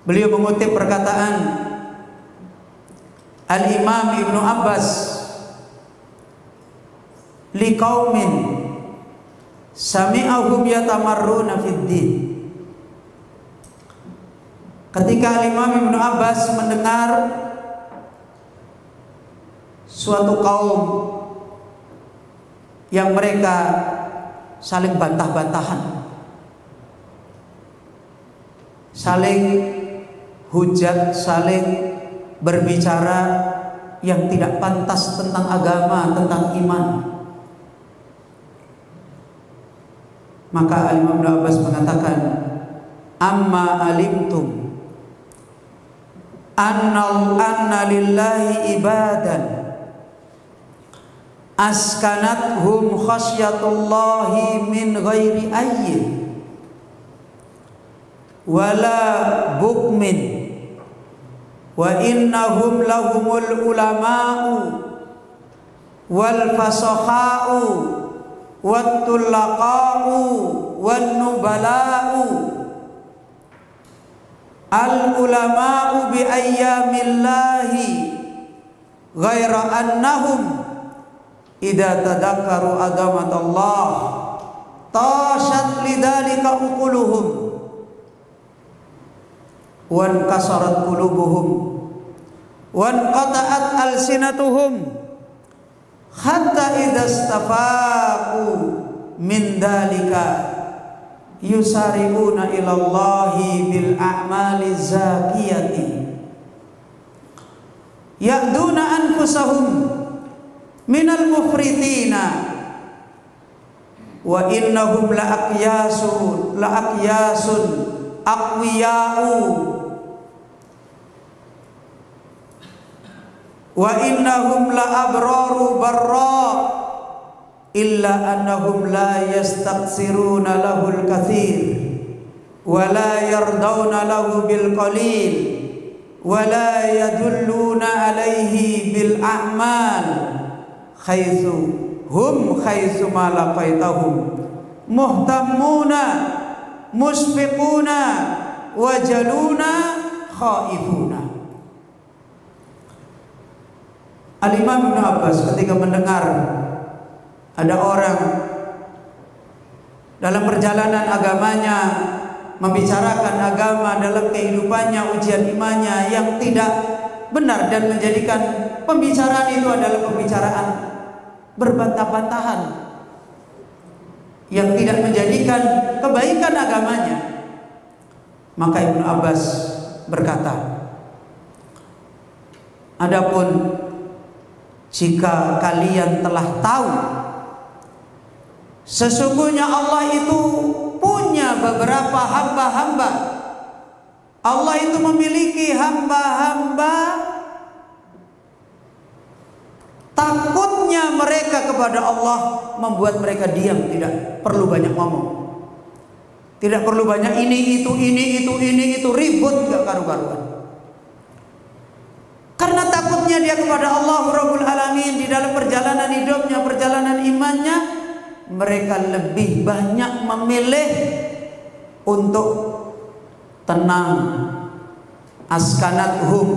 beliau mengutip perkataan Al-Imam Ibnu Abbas, liqaumin sami'ahum yatamarruna fid din. Ketika Al-Imam Ibnu Abbas mendengar suatu kaum yang mereka saling bantah-bantahan, saling hujat, saling berbicara yang tidak pantas tentang agama, tentang iman, maka Imam Ibnu Abbas mengatakan, amma alimtum anna lillahi ibadan askanathum khasyatullahi min ghairi ayyin wala bukmin wa innahum lahumul ulama'u wal fasakha'u wat tullaqa'u wan nubala'u al ulama'u bi ayyamillahi ghaira annahum idza tadakkaru agamatullah tashat lidzalika uquluhum wan kasarat qulubuhum wan qata'at alsinatuhum hatta idza istafaqu min dzalika yusari'una ila Allahi bil a'mali zakiyati ya'duna anfusahum minal mufritina wa innahum la aqyasun aqwiya'u wa innahum la abraru barra illa annahum la yastaqsiruna lahul kathir wa la yardawna lahu bil qalil wa la yadulluna alaihi bil a'mal haitsu hum haitsu ma laqaitahum muhtammuna musfiquna wajaluna khaifuna. Al-Imam Ibnu Abbas ketika mendengar ada orang dalam perjalanan agamanya membicarakan agama dalam kehidupannya, ujian imannya yang tidak benar dan menjadikan pembicaraan itu adalah pembicaraan berbantah-bantahan yang tidak menjadikan kebaikan agamanya, maka Ibnu Abbas berkata, adapun jika kalian telah tahu sesungguhnya Allah itu punya beberapa hamba-hamba, Allah itu memiliki hamba-hamba, takutnya mereka kepada Allah membuat mereka diam, tidak perlu banyak ngomong, tidak perlu banyak ini itu ribut gak karu-karuan. Karena takutnya dia kepada Allah Rabbul Alamin di dalam perjalanan hidupnya, perjalanan imannya, mereka lebih banyak memilih untuk tenang. Askanathum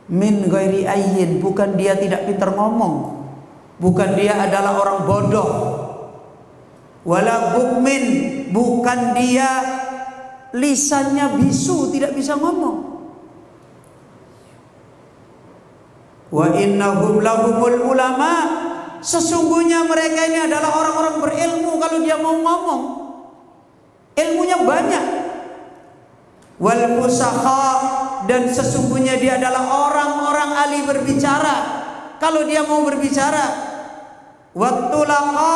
min ghairi ayyin, bukan dia tidak pintar ngomong, bukan dia adalah orang bodoh, wala bukmin, bukan dia lisannya bisu tidak bisa ngomong, Wa innahum lahumul ulama, sesungguhnya mereka ini adalah orang-orang berilmu. Kalau dia mau ngomong, ilmunya banyak. Wal fusakha, dan sesungguhnya dia adalah orang-orang ahli berbicara. Kalau dia mau berbicara, wattulaqa,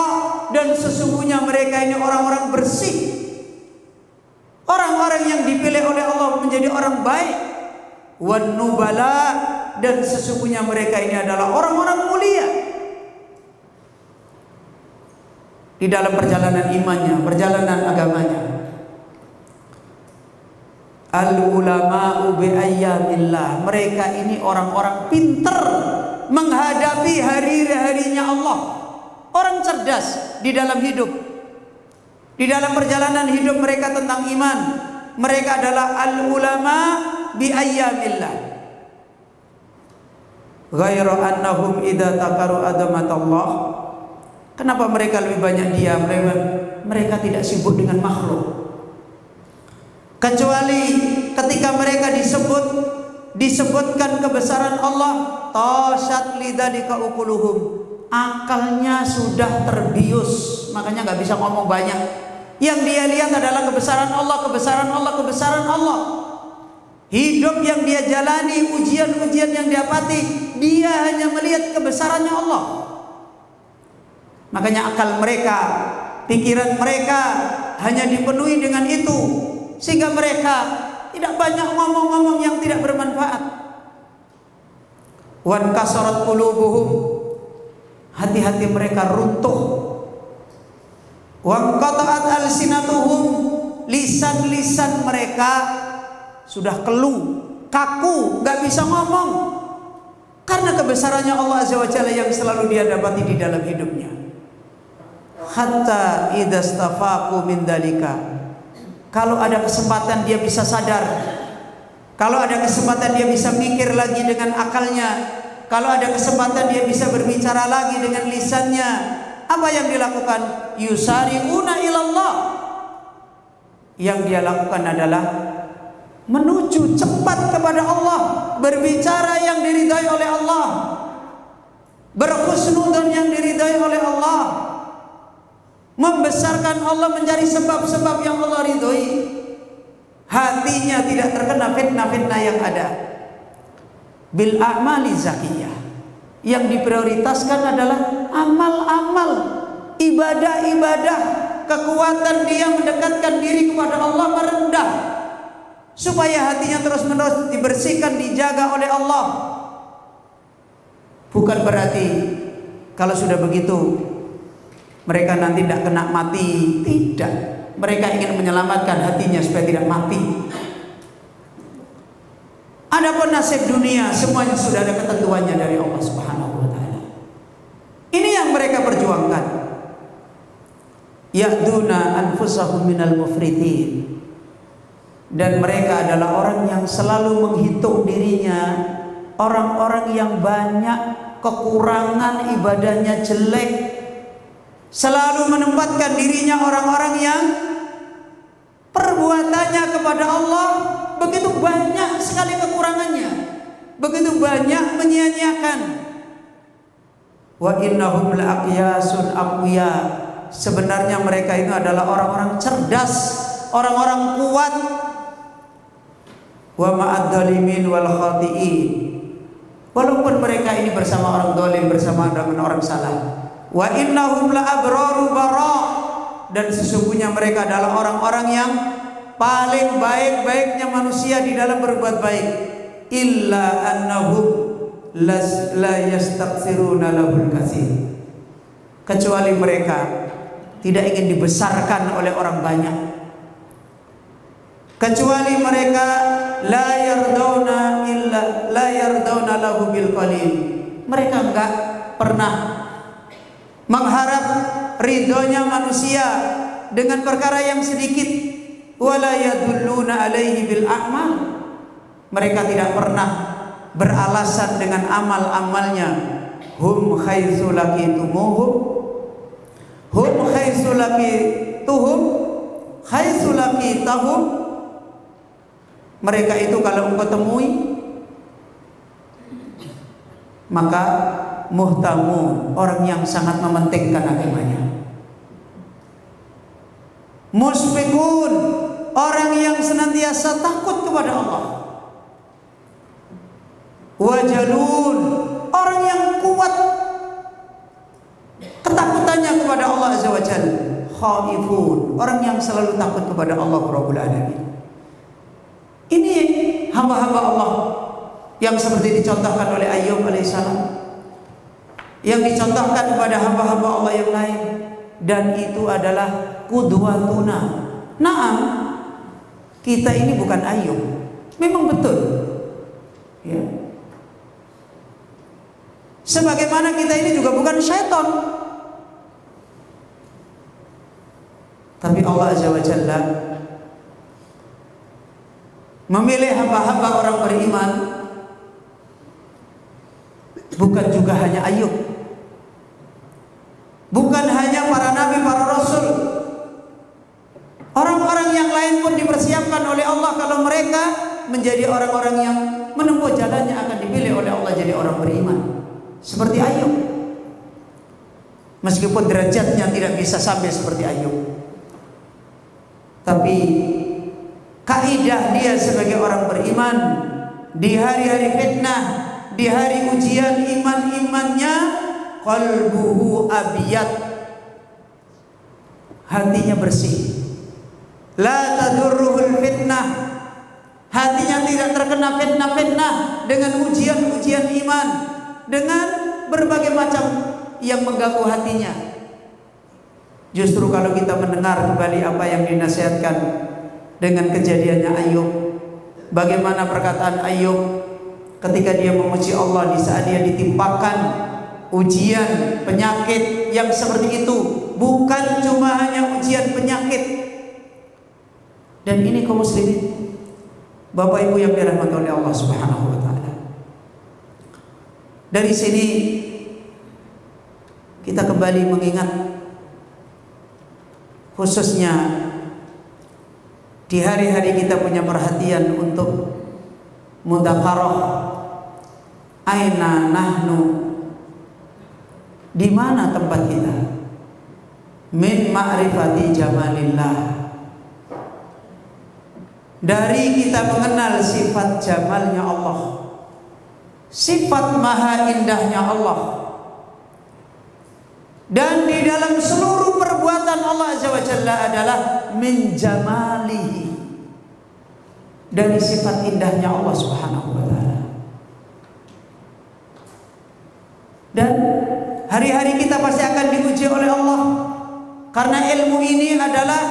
dan sesungguhnya mereka ini orang-orang bersih, orang-orang yang dipilih oleh Allah menjadi orang baik. Wan nubala, dan sesungguhnya mereka ini adalah orang-orang mulia di dalam perjalanan imannya, perjalanan agamanya. Al ulama'u bi ayyamillah, mereka ini orang-orang pinter menghadapi hari-harinya Allah, orang cerdas di dalam hidup, di dalam perjalanan hidup mereka tentang iman. Mereka adalah al ulama bi ayyamillah. Ghairu annahum idza takaru adamatullah, kenapa mereka lebih banyak diam? Mereka tidak sibuk dengan makhluk, kecuali ketika mereka disebutkan kebesaran Allah, tashat lidzalika uquluhum, akalnya sudah terbius, makanya nggak bisa ngomong banyak. Yang dia lihat adalah kebesaran Allah, kebesaran Allah, kebesaran Allah. Hidup yang dia jalani, ujian-ujian yang dia dapati, dia hanya melihat kebesarannya Allah. Makanya akal mereka, pikiran mereka hanya dipenuhi dengan itu, sehingga mereka tidak banyak ngomong-ngomong yang tidak bermanfaat. Wan kasarat qulubuhum, hati-hati mereka runtuh. Wan qata'at alsinatuhum, lisan-lisan mereka sudah keluh, kaku, gak bisa ngomong karena kebesarannya Allah Azza wa Jalla yang selalu dia dapati di dalam hidupnya. Hatta idastafaqu min dalika, kalau ada kesempatan dia bisa sadar, kalau ada kesempatan dia bisa mikir lagi dengan akalnya, kalau ada kesempatan dia bisa berbicara lagi dengan lisannya. Apa yang dilakukan? Yusari'una ilallah, yang dia lakukan adalah menuju cepat kepada Allah, berbicara yang diridai oleh Allah, berhusnudzon yang diridai oleh Allah, membesarkan Allah, mencari sebab-sebab yang Allah ridhoi. Hatinya tidak terkena fitnah-fitnah yang ada. Bil a'mali zakiyah, yang diprioritaskan adalah amal-amal, ibadah-ibadah. Kekuatan dia mendekatkan diri kepada Allah merendah, supaya hatinya terus-menerus dibersihkan, dijaga oleh Allah. Bukan berarti kalau sudah begitu mereka nanti tidak kena mati, tidak. Mereka ingin menyelamatkan hatinya supaya tidak mati. Adapun nasib dunia, semuanya sudah ada ketentuannya dari Allah Subhanahu wa taala. Ini yang mereka perjuangkan. Ya'duna anfusahum minal mufridin, dan mereka adalah orang yang selalu menghitung dirinya, orang-orang yang banyak kekurangan, ibadahnya jelek, selalu menempatkan dirinya orang-orang yang perbuatannya kepada Allah begitu banyak sekali kekurangannya, begitu banyak menyia-nyiakan. Wa innahum la'aqyasun aqwiya, sebenarnya mereka itu adalah orang-orang cerdas, orang-orang kuat. Wa ma'ad-dhalimin wal khati'in, walaupun mereka ini bersama orang zalim, bersama dengan orang salah. Wa innahum la'abraru bara, dan sesungguhnya mereka adalah orang-orang yang paling baik-baiknya manusia di dalam berbuat baik. Illa annahum la yastaghfiruna lahul katsir, kecuali mereka tidak ingin dibesarkan oleh orang banyak, kecuali mereka la yardawna lahu bil qalil, mereka enggak pernah mengharap ridhonya manusia dengan perkara yang sedikit. Wala yadulluna alaihi bil a'mal, mereka tidak pernah beralasan dengan amal-amalnya. Hum haitsu laqitumuhum, hum haitsu laqituhum haitsu laqitahum, mereka itu kalau engkau temui, maka muhtamun, orang yang sangat mementingkan agamanya. Musfiqun, orang yang senantiasa takut kepada Allah. Wajalun, orang yang kuat ketakutannya kepada Allah Azza wa Jalla. Khaifun, orang yang selalu takut kepada Allah Rabbul Alamin. Ini hamba-hamba Allah yang seperti dicontohkan oleh Ayyub alaihissalam, yang dicontohkan kepada hamba-hamba Allah yang lain, dan itu adalah qudwatuna. Naam, kita ini bukan Ayyub, memang betul ya. Sebagaimana kita ini juga bukan syaitan, tapi Allah Azza wa Jalla memilih hamba-hamba orang beriman, bukan juga hanya Ayyub, bukan hanya para nabi, para rasul. Orang-orang yang lain pun dipersiapkan oleh Allah kalau mereka menjadi orang-orang yang menempuh jalannya akan dipilih oleh Allah jadi orang beriman. Seperti Ayyub, meskipun derajatnya tidak bisa sampai seperti Ayyub, tapi kaidah dia sebagai orang beriman di hari-hari fitnah, di hari ujian imannya, qalbuhu abiyat, hatinya bersih. La tadurruhul fitnah, hatinya tidak terkena fitnah-fitnah dengan ujian-ujian iman, dengan berbagai macam yang mengganggu hatinya. Justru kalau kita mendengar kembali apa yang dinasihatkan dengan kejadiannya Ayyub, bagaimana perkataan Ayyub ketika dia memuji Allah di saat dia ditimpakan ujian penyakit yang seperti itu, bukan cuma hanya ujian penyakit. Dan ini kaum muslimin, Bapak Ibu yang dirahmati oleh Allah Subhanahu wa taala. Dari sini kita kembali mengingat, khususnya di hari-hari kita punya perhatian untuk mudzakarah, aina nahnu, di mana tempat kita min ma'rifati jamalillah, dari kita mengenal sifat jamalnya Allah, sifat maha indahnya Allah. Dan di dalam seluruh perbuatan Allah Azza wa Jalla adalah min jamalihi, dari sifat indahnya Allah Subhanahu wa taala. Dan hari-hari kita pasti akan diuji oleh Allah, karena ilmu ini adalah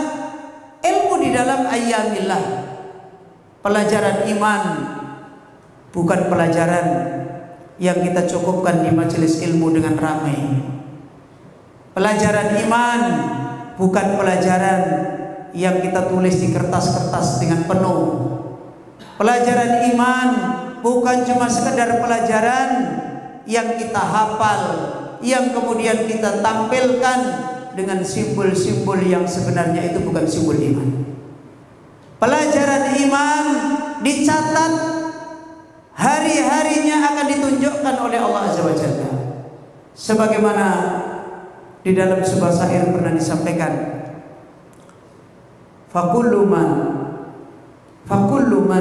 ilmu di dalam ayyamillah, pelajaran iman, bukan pelajaran yang kita cukupkan di majelis ilmu dengan ramai. Pelajaran iman bukan pelajaran yang kita tulis di kertas-kertas dengan penuh. Pelajaran iman bukan cuma sekedar pelajaran yang kita hafal, yang kemudian kita tampilkan dengan simbol-simbol yang sebenarnya itu bukan simbol iman. Pelajaran iman dicatat, hari-harinya akan ditunjukkan oleh Allah Azza wa Jalla. Sebagaimana di dalam sebuah syair pernah disampaikan, fakullu man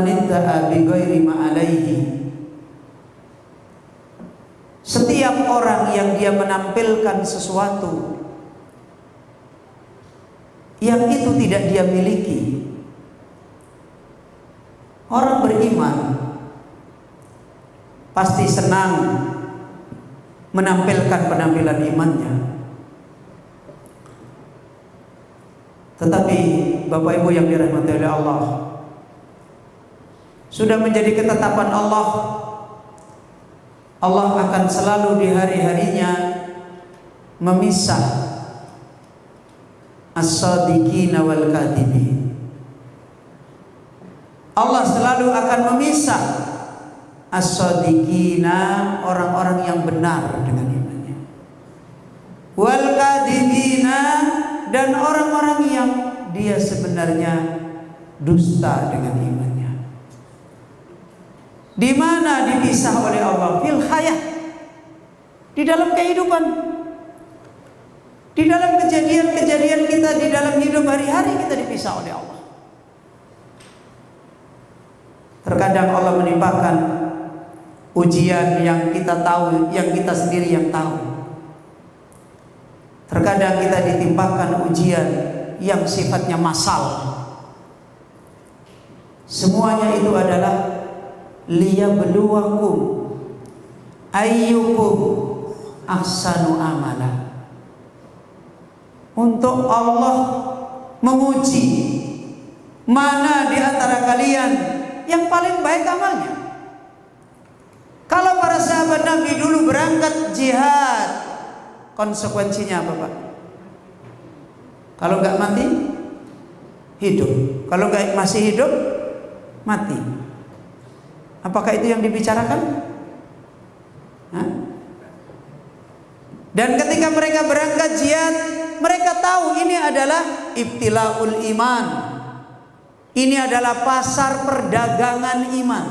inta'a bi ghairi ma alaihi, setiap orang yang dia menampilkan sesuatu yang itu tidak dia miliki, orang beriman pasti senang menampilkan penampilan imannya. Tetapi Bapak Ibu yang dirahmati oleh Allah, sudah menjadi ketetapan Allah, Allah akan selalu di hari-harinya memisah as-sadiqina wal kadhibin. Allah selalu akan memisah as-sadiqina, orang-orang yang benar dengan imannya, wal kadhibina, dan orang-orang yang dia sebenarnya dusta dengan imannya. Di mana dipisah oleh Allah? Fil hayah, di dalam kehidupan, di dalam kejadian-kejadian kita, di dalam hidup hari-hari kita dipisah oleh Allah. Terkadang Allah menimpakan ujian yang kita tahu, yang kita sendiri yang tahu. Terkadang kita ditimpakan ujian yang sifatnya massal. Semuanya itu adalah liyabluwakum ayyukum ahsanu amala. Untuk Allah menguji mana di antara kalian yang paling baik amalnya. Kalau para sahabat Nabi dulu berangkat jihad, konsekuensinya apa, Pak? Kalau nggak mati, hidup. Kalau nggak masih hidup, mati. Apakah itu yang dibicarakan? Hah? Dan ketika mereka berangkat jihad, mereka tahu ini adalah ibtilaul iman. Ini adalah pasar perdagangan iman.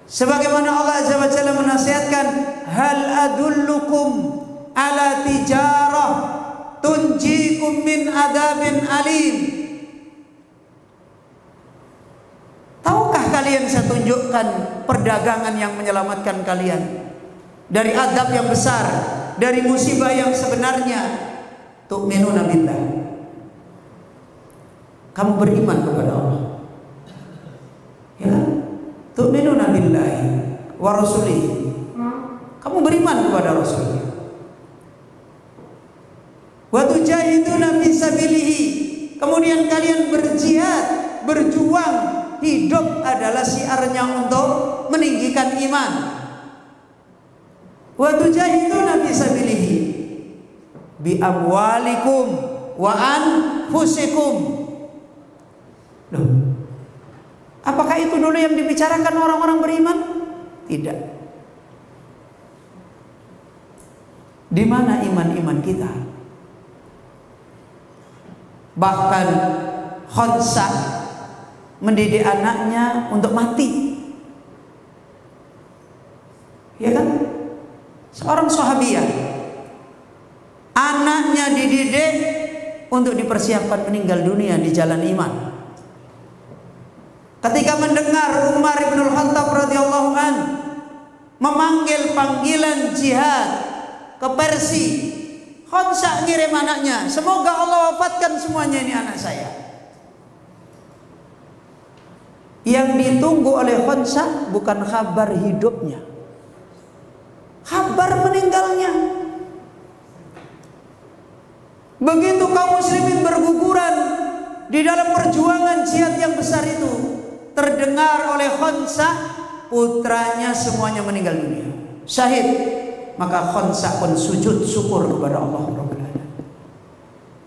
Sebagaimana Allah Azza wa Jalla menasihatkan, hal adullukum ala tijarah tunjikum min adabin alim. Tahukah kalian saya tunjukkan perdagangan yang menyelamatkan kalian dari adab yang besar, dari musibah yang sebenarnya? Tu'minuna billah. Kamu beriman kepada Allah. Ya, tu'minuna billahi wa rasulihi. Kamu beriman kepada Rasulnya. Wa tujahiduna fi sabilihi. Kemudian kalian berjihad, berjuang. Hidup adalah syiarnya untuk meninggikan iman. Wa tujahiduna fi sabilihi bi amwalikum wa anfusikum. Loh, apakah itu dulu yang dibicarakan orang-orang beriman? Tidak. Di mana iman-iman kita? Bahkan Khansah mendidik anaknya untuk mati. Ya kan? Seorang sahabiah, anaknya dididik untuk dipersiapkan meninggal dunia di jalan iman. Ketika mendengar Umar bin Khattab radhiyallahu an memanggil panggilan jihad ke Persia, Khansah ngirim anaknya, semoga Allah wafatkan semuanya ini anak saya. Yang ditunggu oleh Khansah bukan kabar hidupnya, kabar meninggalnya. Begitu kaum muslimin berguguran di dalam perjuangan jihad yang besar itu, terdengar oleh Khansah putranya semuanya meninggal dunia, syahid. Maka Khansah pun sujud syukur kepada Allah Rabbul Alamin.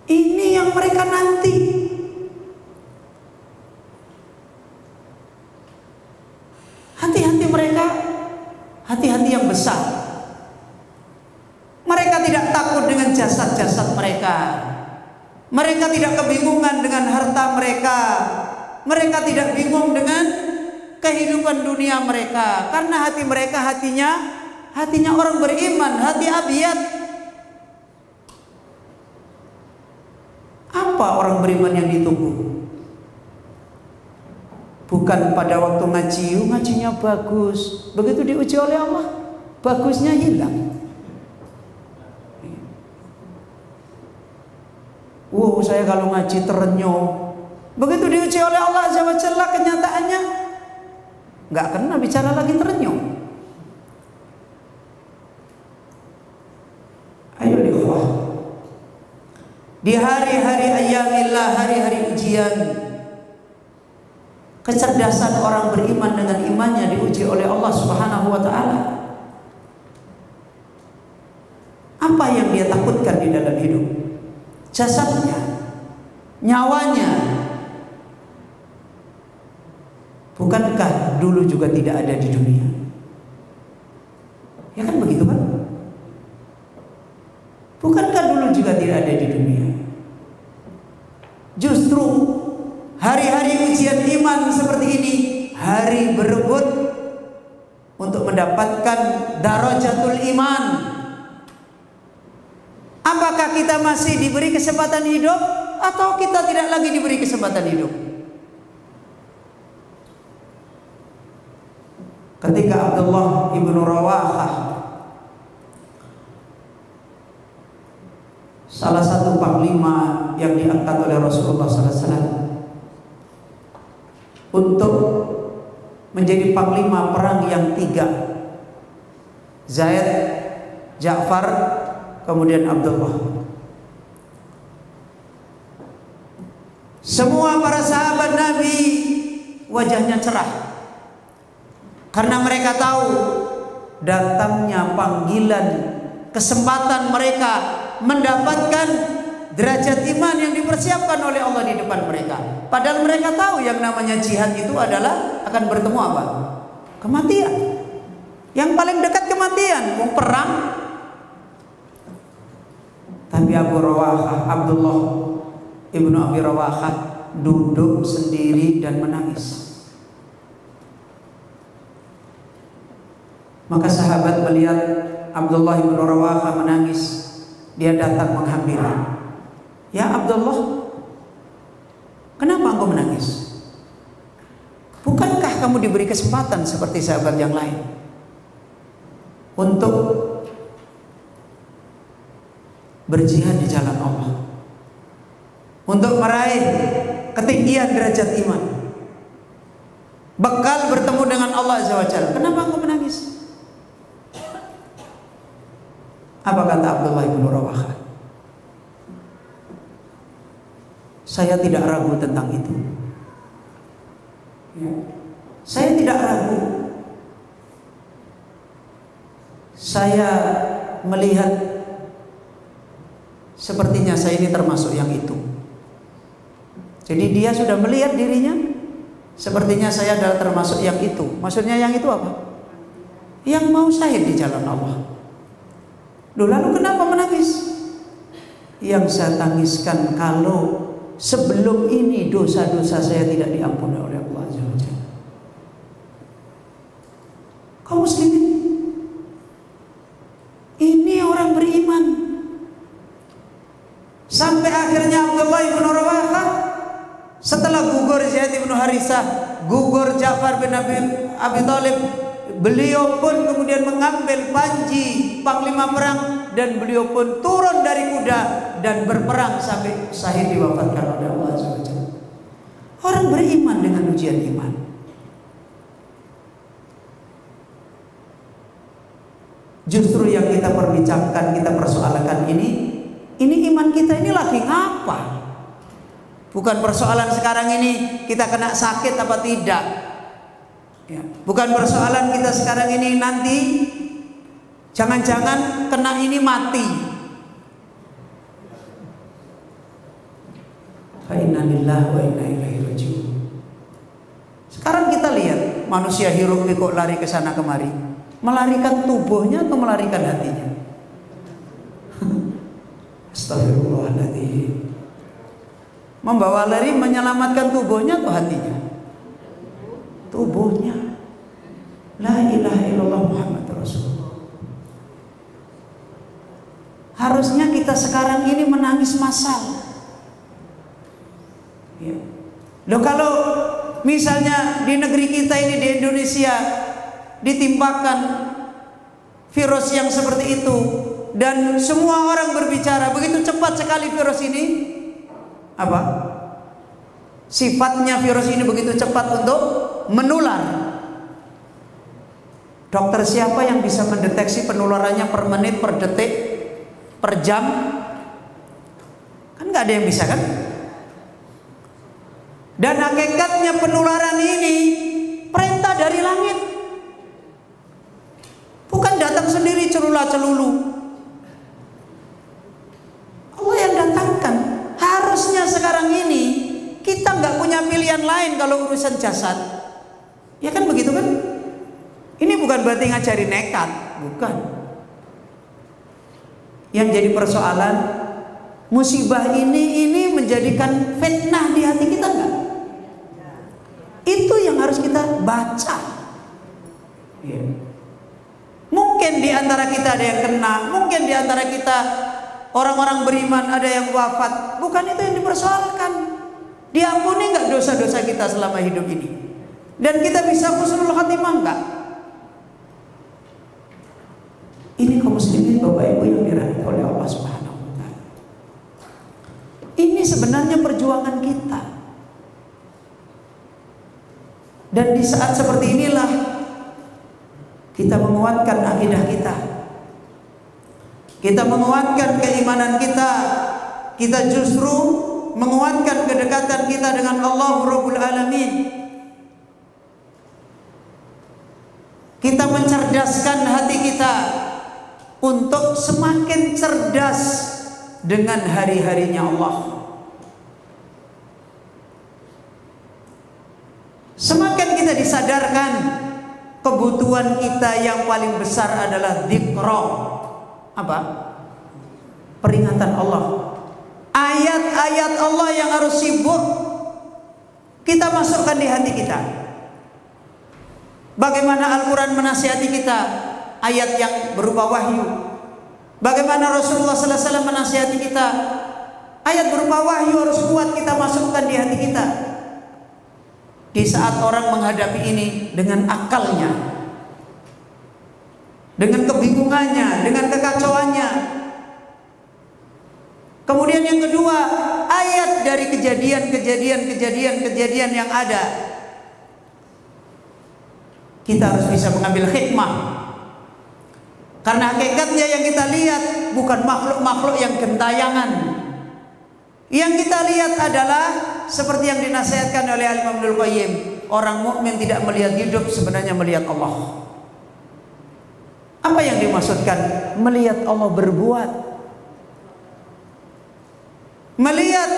Ini yang mereka nanti. Hati-hati mereka, hati-hati yang besar. Mereka tidak takut dengan jasad-jasad mereka. Mereka tidak kebingungan dengan harta mereka. Mereka tidak bingung dengan kehidupan dunia mereka, karena hati mereka hatinya orang beriman, hati abiyat. Apa orang beriman yang ditunggu? Bukan pada waktu ngaji, ngajinya bagus, begitu diuji oleh Allah, bagusnya hilang. Saya kalau ngaji terenyuh. Begitu diuji oleh Allah Azza wa Jalla, kenyataannya nggak kena, bicara lagi terenyuh. Ayo ikhwah, di hari-hari ayyamillah, hari-hari ujian, kecerdasan orang beriman dengan imannya diuji oleh Allah Subhanahu wa taala. Apa yang dia takutkan di dalam hidup? Jasadnya, nyawanya. Bukankah dulu juga tidak ada di dunia? Ya kan begitu kan? Bukankah dulu juga tidak ada di dunia? Justru hari-hari ujian iman seperti ini, hari berebut untuk mendapatkan darajatul iman. Apakah kita masih diberi kesempatan hidup atau kita tidak lagi diberi kesempatan hidup? Ketika Abdullah ibnu Rawahah, salah satu panglima yang diangkat oleh Rasulullah SAW untuk menjadi panglima perang yang 3, Zaid, Ja'far, kemudian Abdullah. Semua para sahabat Nabi wajahnya cerah, karena mereka tahu datangnya panggilan, kesempatan mereka mendapatkan derajat iman yang dipersiapkan oleh Allah di depan mereka. Padahal mereka tahu yang namanya jihad itu adalah akan bertemu apa? Kematian. Yang paling dekat kematian, mau perang. Tapi Abdullah ibnu Abi Rawahah duduk sendiri dan menangis. Maka sahabat melihat Abdullah ibnu Rawahah menangis, dia datang menghampiri. Ya Abdullah, kenapa engkau menangis? Bukankah kamu diberi kesempatan seperti sahabat yang lain untuk berjihad di jalan Allah, untuk meraih ketinggian derajat iman, bekal bertemu dengan Allah Azza wa Jalla? Kenapa engkau menangis? Apa kata Abdullah ibnu Rawahah? Saya tidak ragu tentang itu. Ya. Saya tidak ragu. Saya melihat sepertinya saya ini termasuk yang itu. Jadi dia sudah melihat dirinya, sepertinya saya adalah termasuk yang itu. Maksudnya yang itu apa? Yang mau syahid di jalan Allah. Loh, lalu kenapa menangis? Yang saya tangiskan kalau sebelum ini dosa-dosa saya tidak diampuni oleh Allah Azza wa Jalla. Kaum muslimin, ini orang beriman. Sampai akhirnya Abdullah ibnu Rawahah setelah gugur Zaid ibnu Harisah, gugur Ja'far bin Abi Thalib, beliau pun kemudian mengambil panji panglima perang dan beliau pun turun dari kuda dan berperang sampai syahid diwafatkan oleh Allah Azza wa Jalla. Orang beriman dengan ujian iman. Justru yang kita perbincangkan, kita persoalkan ini iman kita ini lagi ngapa? Bukan persoalan sekarang ini kita kena sakit apa tidak. Ya. Bukan persoalan kita sekarang ini nanti jangan-jangan kena ini mati. Fa inna lillahi wa inna ilaihi raji'un. Sekarang kita lihat manusia hiruk pikuk lari ke sana kemari, melarikan tubuhnya atau melarikan hatinya? Astagfirullahaladzim. Membawa lari menyelamatkan tubuhnya atau hatinya? Tubuhnya. La ilaha illallah Muhammad Rasulullah. Harusnya kita sekarang ini menangis massal. Ya. Loh, kalau misalnya di negeri kita ini, di Indonesia, ditimpakan virus yang seperti itu dan semua orang berbicara begitu cepat sekali virus ini, apa? Sifatnya virus ini begitu cepat untuk menular. Dokter siapa yang bisa mendeteksi penularannya per menit, per detik, per jam? Kan nggak ada yang bisa, kan? Dan hakikatnya penularan ini perintah dari langit, bukan datang sendiri celula-celulu. Allah yang datangkan. Harusnya sekarang ini kita nggak punya pilihan lain kalau urusan jasad, ya kan begitu kan? Ini bukan berarti ngajari nekat, bukan. Yang jadi persoalan, musibah ini menjadikan fitnah di hati kita enggak? Itu yang harus kita baca. Ya. Mungkin di antara kita ada yang kena, mungkin di antara kita orang-orang beriman ada yang wafat. Bukan itu yang dipersoalkan. Diampuni nggak dosa-dosa kita selama hidup ini? Dan kita bisa husnul khatimah nggak? Ini kaum muslimin Bapak Ibu yang dirahmati oleh Allah Subhanahu wa taala. Ini sebenarnya perjuangan kita. Dan di saat seperti inilah kita menguatkan akidah kita. Kita menguatkan keimanan kita. Kita justru menguatkan kedekatan kita dengan Allah Rabbul Alamin. Kita mencerdaskan hati kita untuk semakin cerdas dengan hari-harinya Allah. Semakin kita disadarkan kebutuhan kita yang paling besar adalah dzikra. Apa? Peringatan Allah. Ayat-ayat Allah yang harus sibuk kita masukkan di hati kita. Bagaimana Al-Quran menasihati kita, ayat yang berupa wahyu. Bagaimana Rasulullah sallallahu alaihi wasallam menasihati kita, ayat berupa wahyu harus kuat kita masukkan di hati kita. Di saat orang menghadapi ini dengan akalnya, dengan kebingungannya, dengan kekacauannya. Kemudian yang kedua, ayat dari kejadian yang ada. Kita harus bisa mengambil hikmah. Karena hakikatnya yang kita lihat bukan makhluk-makhluk yang gentayangan. Yang kita lihat adalah seperti yang dinasihatkan oleh Al-Imam Ibnul Qayyim, orang mukmin tidak melihat hidup, sebenarnya melihat Allah. Apa yang dimaksudkan? Melihat Allah berbuat. Melihat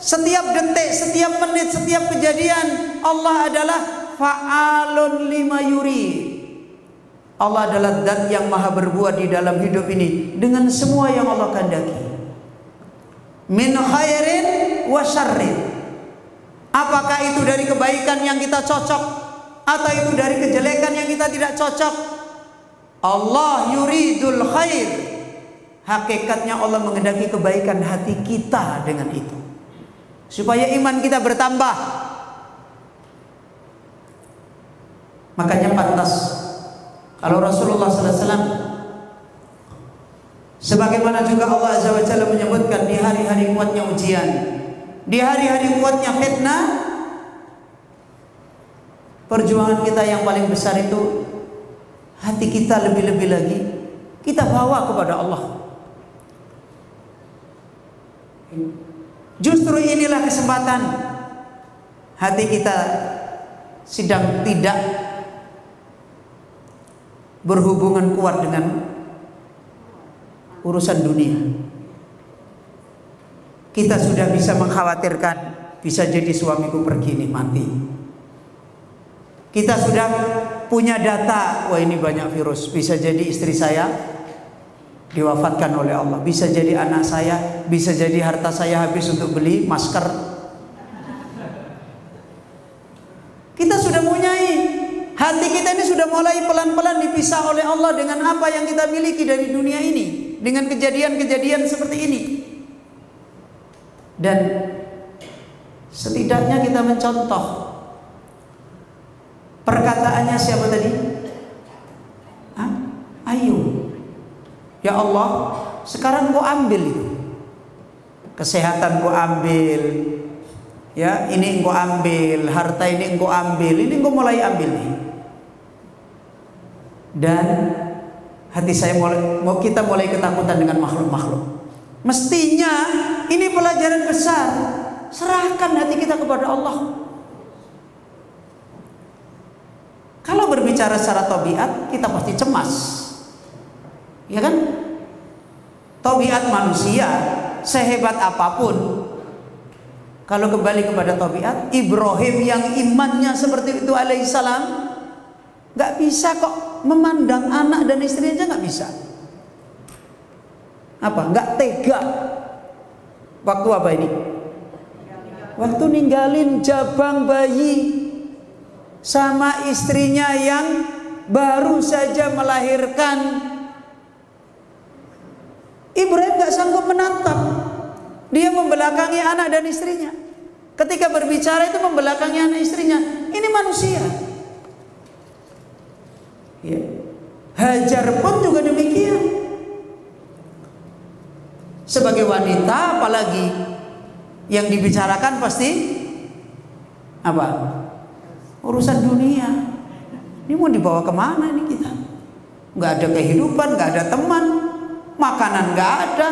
setiap detik, setiap menit, setiap kejadian Allah adalah fa'alun lima yuri. Allah adalah zat yang maha berbuat di dalam hidup ini dengan semua yang Allah kehendaki. Min khairin wa syarrin. Apakah itu dari kebaikan yang kita cocok atau itu dari kejelekan yang kita tidak cocok? Allah yuridul khair. Hakikatnya Allah menghendaki kebaikan hati kita dengan itu, supaya iman kita bertambah. Makanya pantas kalau Rasulullah sallallahu alaihi wasallam, sebagaimana juga Allah Azza wa Jalla menyebutkan di hari-hari kuatnya ujian, di hari-hari kuatnya fitnah, perjuangan kita yang paling besar itu hati kita lebih-lebih lagi kita bawa kepada Allah. Justru inilah kesempatan hati kita sedang tidak berhubungan kuat dengan urusan dunia. Kita sudah bisa mengkhawatirkan, bisa jadi suamiku pergi nih, mati. Kita sudah punya data, wah ini banyak virus, bisa jadi istri saya diwafatkan oleh Allah, bisa jadi anak saya, bisa jadi harta saya habis untuk beli masker. Kita sudah mempunyai, hati kita ini sudah mulai pelan-pelan dipisah oleh Allah dengan apa yang kita miliki dari dunia ini, dengan kejadian-kejadian seperti ini. Dan setidaknya kita mencontoh perkataannya siapa tadi? Ayub. Ya Allah, sekarang Kau ambil itu. Kesehatan Kau ambil, ya ini Engkau ambil, harta ini Engkau ambil, ini Engkau mulai ambil nih. Dan hati saya kita mulai ketakutan dengan makhluk-makhluk. Mestinya ini pelajaran besar. Serahkan hati kita kepada Allah. Kalau berbicara secara tabiat, kita pasti cemas, ya kan? Tabiat manusia sehebat apapun, kalau kembali kepada tabiat, Ibrahim yang imannya seperti itu alaihissalam, nggak bisa kok memandang anak dan istri aja nggak bisa. Apa? Nggak tega. Waktu apa ini? Waktu ninggalin jabang bayi sama istrinya yang baru saja melahirkan, Ibrahim gak sanggup menatap. Dia membelakangi anak dan istrinya. Ketika berbicara itu membelakangi anak istrinya. Ini manusia. Ya. Hajar pun juga demikian. Sebagai wanita apalagi yang dibicarakan pasti apa? Urusan dunia. Ini mau dibawa kemana ini kita? Nggak ada kehidupan, nggak ada teman, makanan nggak ada,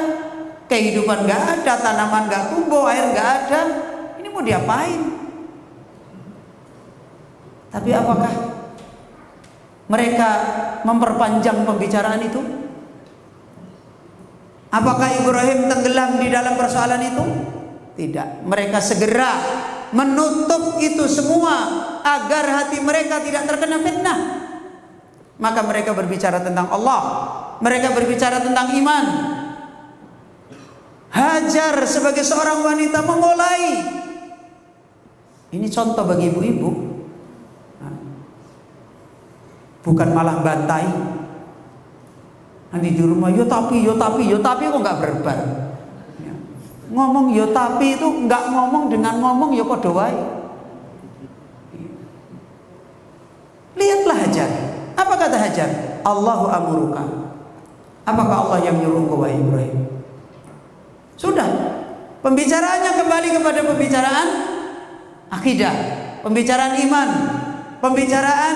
kehidupan nggak ada, tanaman nggak tumbuh, air nggak ada. Ini mau diapain? Tapi apakah mereka memperpanjang pembicaraan itu? Apakah Ibrahim tenggelam di dalam persoalan itu? Tidak. Mereka segera menutup itu semua agar hati mereka tidak terkena fitnah. Maka mereka berbicara tentang Allah, mereka berbicara tentang iman. Hajar sebagai seorang wanita memulai. Ini contoh bagi ibu-ibu. Bukan malah bantai. Nanti di rumah yo tapi kok nggak berbar. Ngomong yo tapi itu nggak ngomong dengan ngomong yo padha wae. Lihatlah Hajar. Apa kata Hajar? Allahu amuruka. Apakah Allah yang nyuruh engkau wahai Ibrahim? Sudah. Pembicaraannya kembali kepada pembicaraan akidah, pembicaraan iman, pembicaraan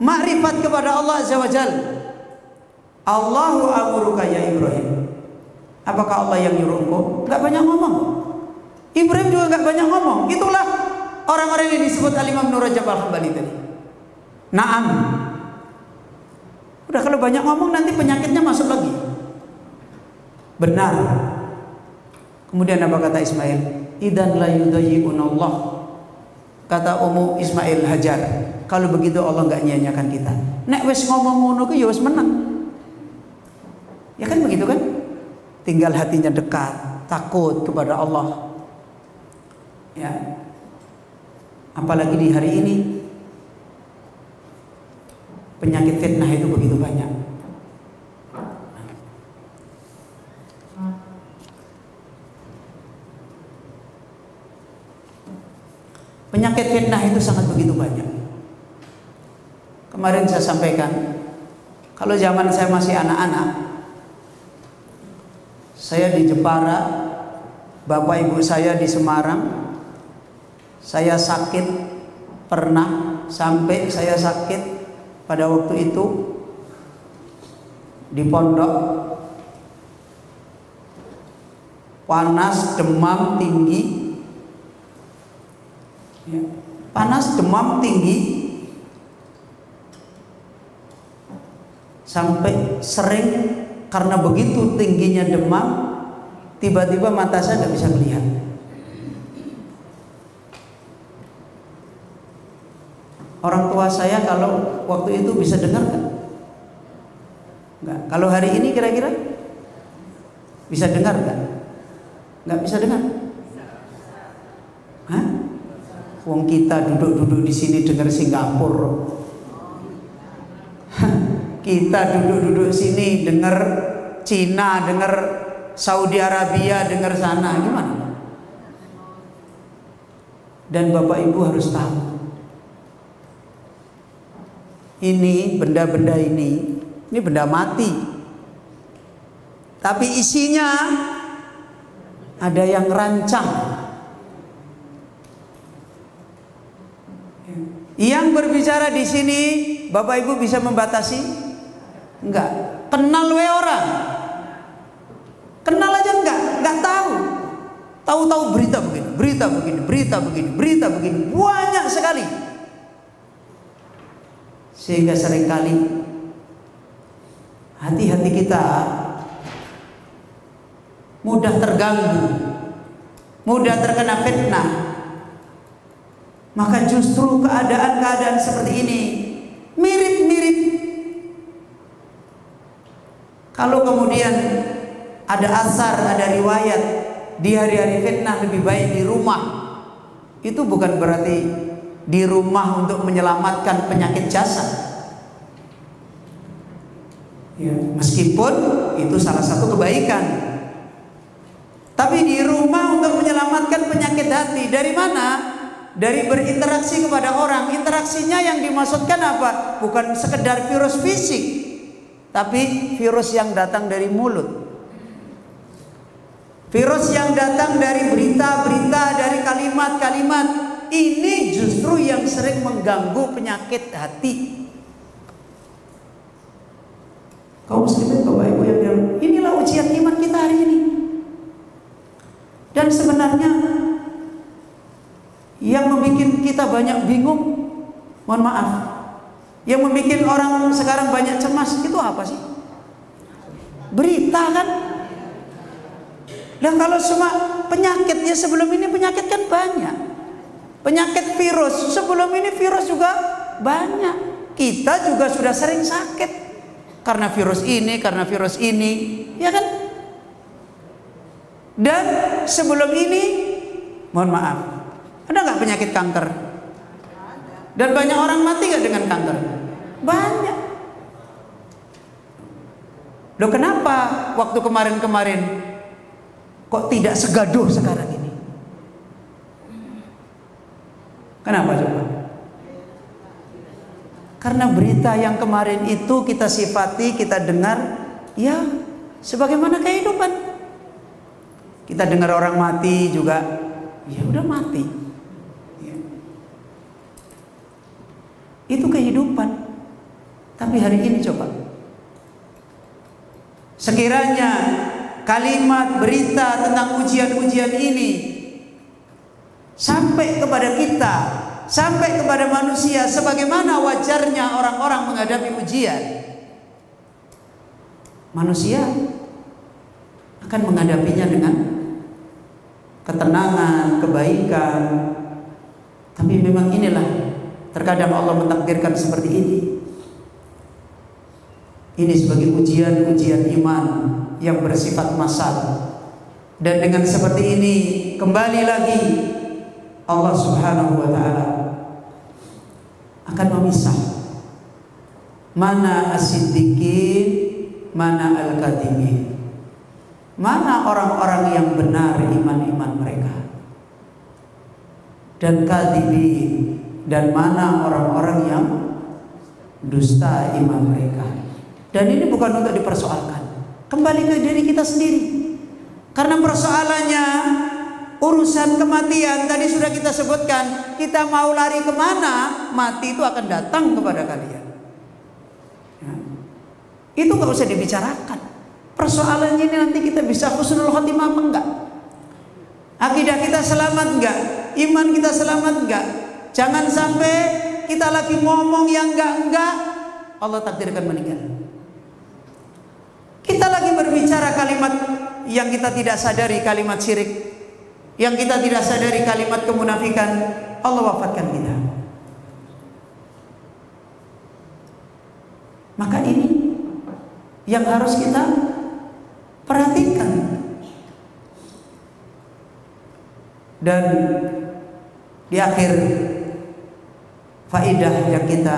makrifat kepada Allah Azza wa Jalla. Allahu amuruka ya Ibrahim. Apakah Allah yang nyuruh engkau? Gak banyak ngomong. Ibrahim juga gak banyak ngomong. Itulah orang-orang yang disebut Al-Imam Ibnu Rajab Al-Hambali tadi. Naam. Udah kalau banyak ngomong nanti penyakitnya masuk lagi. Benar. Kemudian apa kata Ismail? Idan la yudayyi'unallah. Kata Ummu Ismail Hajar, kalau begitu Allah gak nyanyiakan kita. Nek wis ngomong ngono ku ya wis menang. Ya kan begitu kan? Tinggal hatinya dekat, takut kepada Allah. Ya. Apalagi di hari ini penyakit fitnah itu begitu banyak. Penyakit fitnah itu sangat begitu banyak. Kemarin saya sampaikan, kalau zaman saya masih anak-anak, saya di Jepara, bapak ibu saya di Semarang. Saya sakit, pernah sampai saya sakit pada waktu itu di pondok, panas, demam tinggi, ya, panas, demam tinggi, sampai sering. Karena begitu tingginya demam, tiba-tiba mata saya nggak bisa melihat. Orang tua saya kalau waktu itu bisa dengar kan? Nggak. Kalau hari ini kira-kira bisa dengar kan? Nggak bisa dengar? Hah? Wong kita duduk-duduk di sini dengar Singapura. Kita duduk-duduk sini dengar Cina, dengar Saudi Arabia, dengar sana, gimana? Dan Bapak Ibu harus tahu, ini benda-benda ini benda mati. Tapi isinya ada yang rancang. Yang berbicara di sini, Bapak Ibu bisa membatasi? Enggak. Kenal we orang? Kenal aja enggak tahu. Tahu-tahu berita begini, berita begini, berita begini, berita begini, banyak sekali. Sehingga seringkali hati-hati kita mudah terganggu, mudah terkena fitnah. Maka justru keadaan-keadaan seperti ini mirip-mirip. Kalau kemudian ada asar, ada riwayat di hari-hari fitnah lebih baik di rumah, itu bukan berarti di rumah untuk menyelamatkan penyakit jasad. Ya, meskipun itu salah satu kebaikan. Tapi di rumah untuk menyelamatkan penyakit hati dari mana? Dari berinteraksi kepada orang. Interaksinya yang dimaksudkan apa? Bukan sekedar virus fisik, tapi virus yang datang dari mulut. Virus yang datang dari berita-berita, dari kalimat-kalimat. Ini justru yang sering mengganggu penyakit hati. Kaum muslimin, Bapak Ibu yang dirahmati, inilah ujian iman kita hari ini. Dan sebenarnya yang membuat kita banyak bingung, mohon maaf, yang membuat orang sekarang banyak cemas, itu apa sih? Berita kan? Dan kalau semua penyakitnya sebelum ini, penyakit kan banyak. Penyakit virus, sebelum ini virus juga banyak. Kita juga sudah sering sakit karena virus ini, ya kan? Dan sebelum ini, mohon maaf, ada nggak penyakit kanker? Dan banyak orang mati nggak dengan kanker? Banyak. Loh, kenapa waktu kemarin-kemarin kok tidak segaduh sekarang ini? Kenapa coba? Karena berita yang kemarin itu kita sifati, kita dengar, ya sebagaimana kehidupan. Kita dengar orang mati juga, ya udah mati. Ya. Itu kehidupan. Tapi hari ini coba, sekiranya kalimat berita tentang ujian-ujian ini sampai kepada kita, sampai kepada manusia, sebagaimana wajarnya orang-orang menghadapi ujian, manusia akan menghadapinya dengan ketenangan, kebaikan. Tapi memang inilah, terkadang Allah mentakdirkan seperti ini. Ini sebagai ujian-ujian iman yang bersifat massal. Dan dengan seperti ini, kembali lagi Allah Subhanahu wa ta'ala akan memisah mana as-siddiqin, mana al-kadhibin, mana orang-orang yang benar iman-iman mereka, dan kadhibin, dan mana orang-orang yang dusta iman mereka. Dan ini bukan untuk dipersoalkan, kembali ke diri kita sendiri. Karena persoalannya urusan kematian tadi sudah kita sebutkan. Kita mau lari kemana, mati itu akan datang kepada kalian. Ya. Itu gak usah dibicarakan. Persoalannya ini nanti kita bisa husnul khotimah apa enggak? Akidah kita selamat enggak? Iman kita selamat enggak? Jangan sampai kita lagi ngomong yang enggak, Allah takdirkan meninggal. Kita lagi berbicara kalimat yang kita tidak sadari, kalimat syirik, yang kita tidak sadari, kalimat kemunafikan, Allah wafatkan kita. Maka ini yang harus kita perhatikan. Dan di akhir faidah yang kita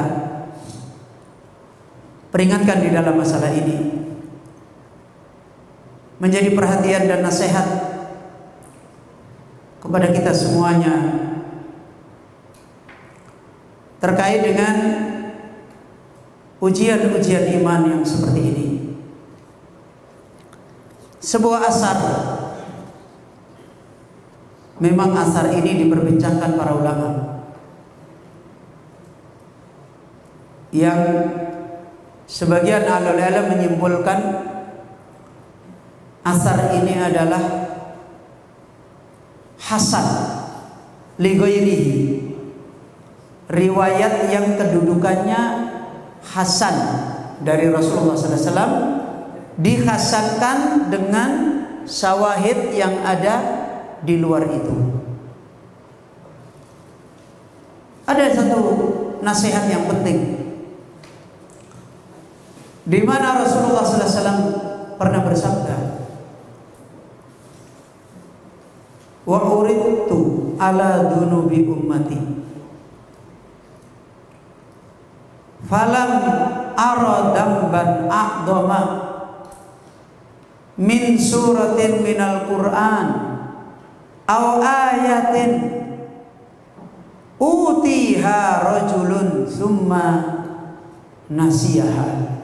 peringatkan di dalam masalah ini, menjadi perhatian dan nasihat kepada kita semuanya terkait dengan ujian-ujian iman yang seperti ini. Sebuah asar, memang asar ini diperbincangkan para ulama, yang sebagian ahlul ilm menyimpulkan asar ini adalah hasan li ghairihi, riwayat yang kedudukannya hasan dari Rasulullah SAW, dihasankan dengan syawahid yang ada di luar itu. Ada satu nasihat yang penting, di mana Rasulullah SAW pernah bersabda, wa uridtu ala dunubi ummati falam ara damban a'dhama min suratin minal Qur'an aw ayatin utiha rajulun thumma nasiyaha.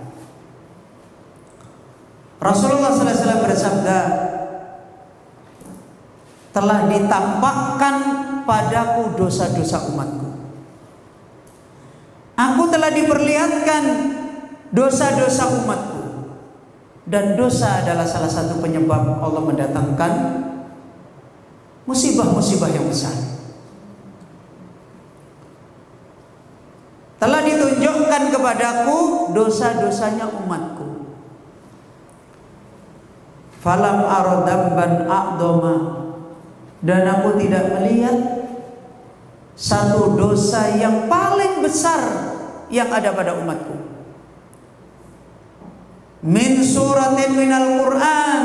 Rasulullah SAW bersabda, telah ditampakkan padaku dosa-dosa umatku. Aku telah diperlihatkan dosa-dosa umatku. Dan dosa adalah salah satu penyebab Allah mendatangkan musibah-musibah yang besar. Telah ditunjukkan kepadaku dosa-dosanya umatku. Falam aradamban a'dhama, dan aku tidak melihat satu dosa yang paling besar yang ada pada umatku. Min suratin minal Qur'an,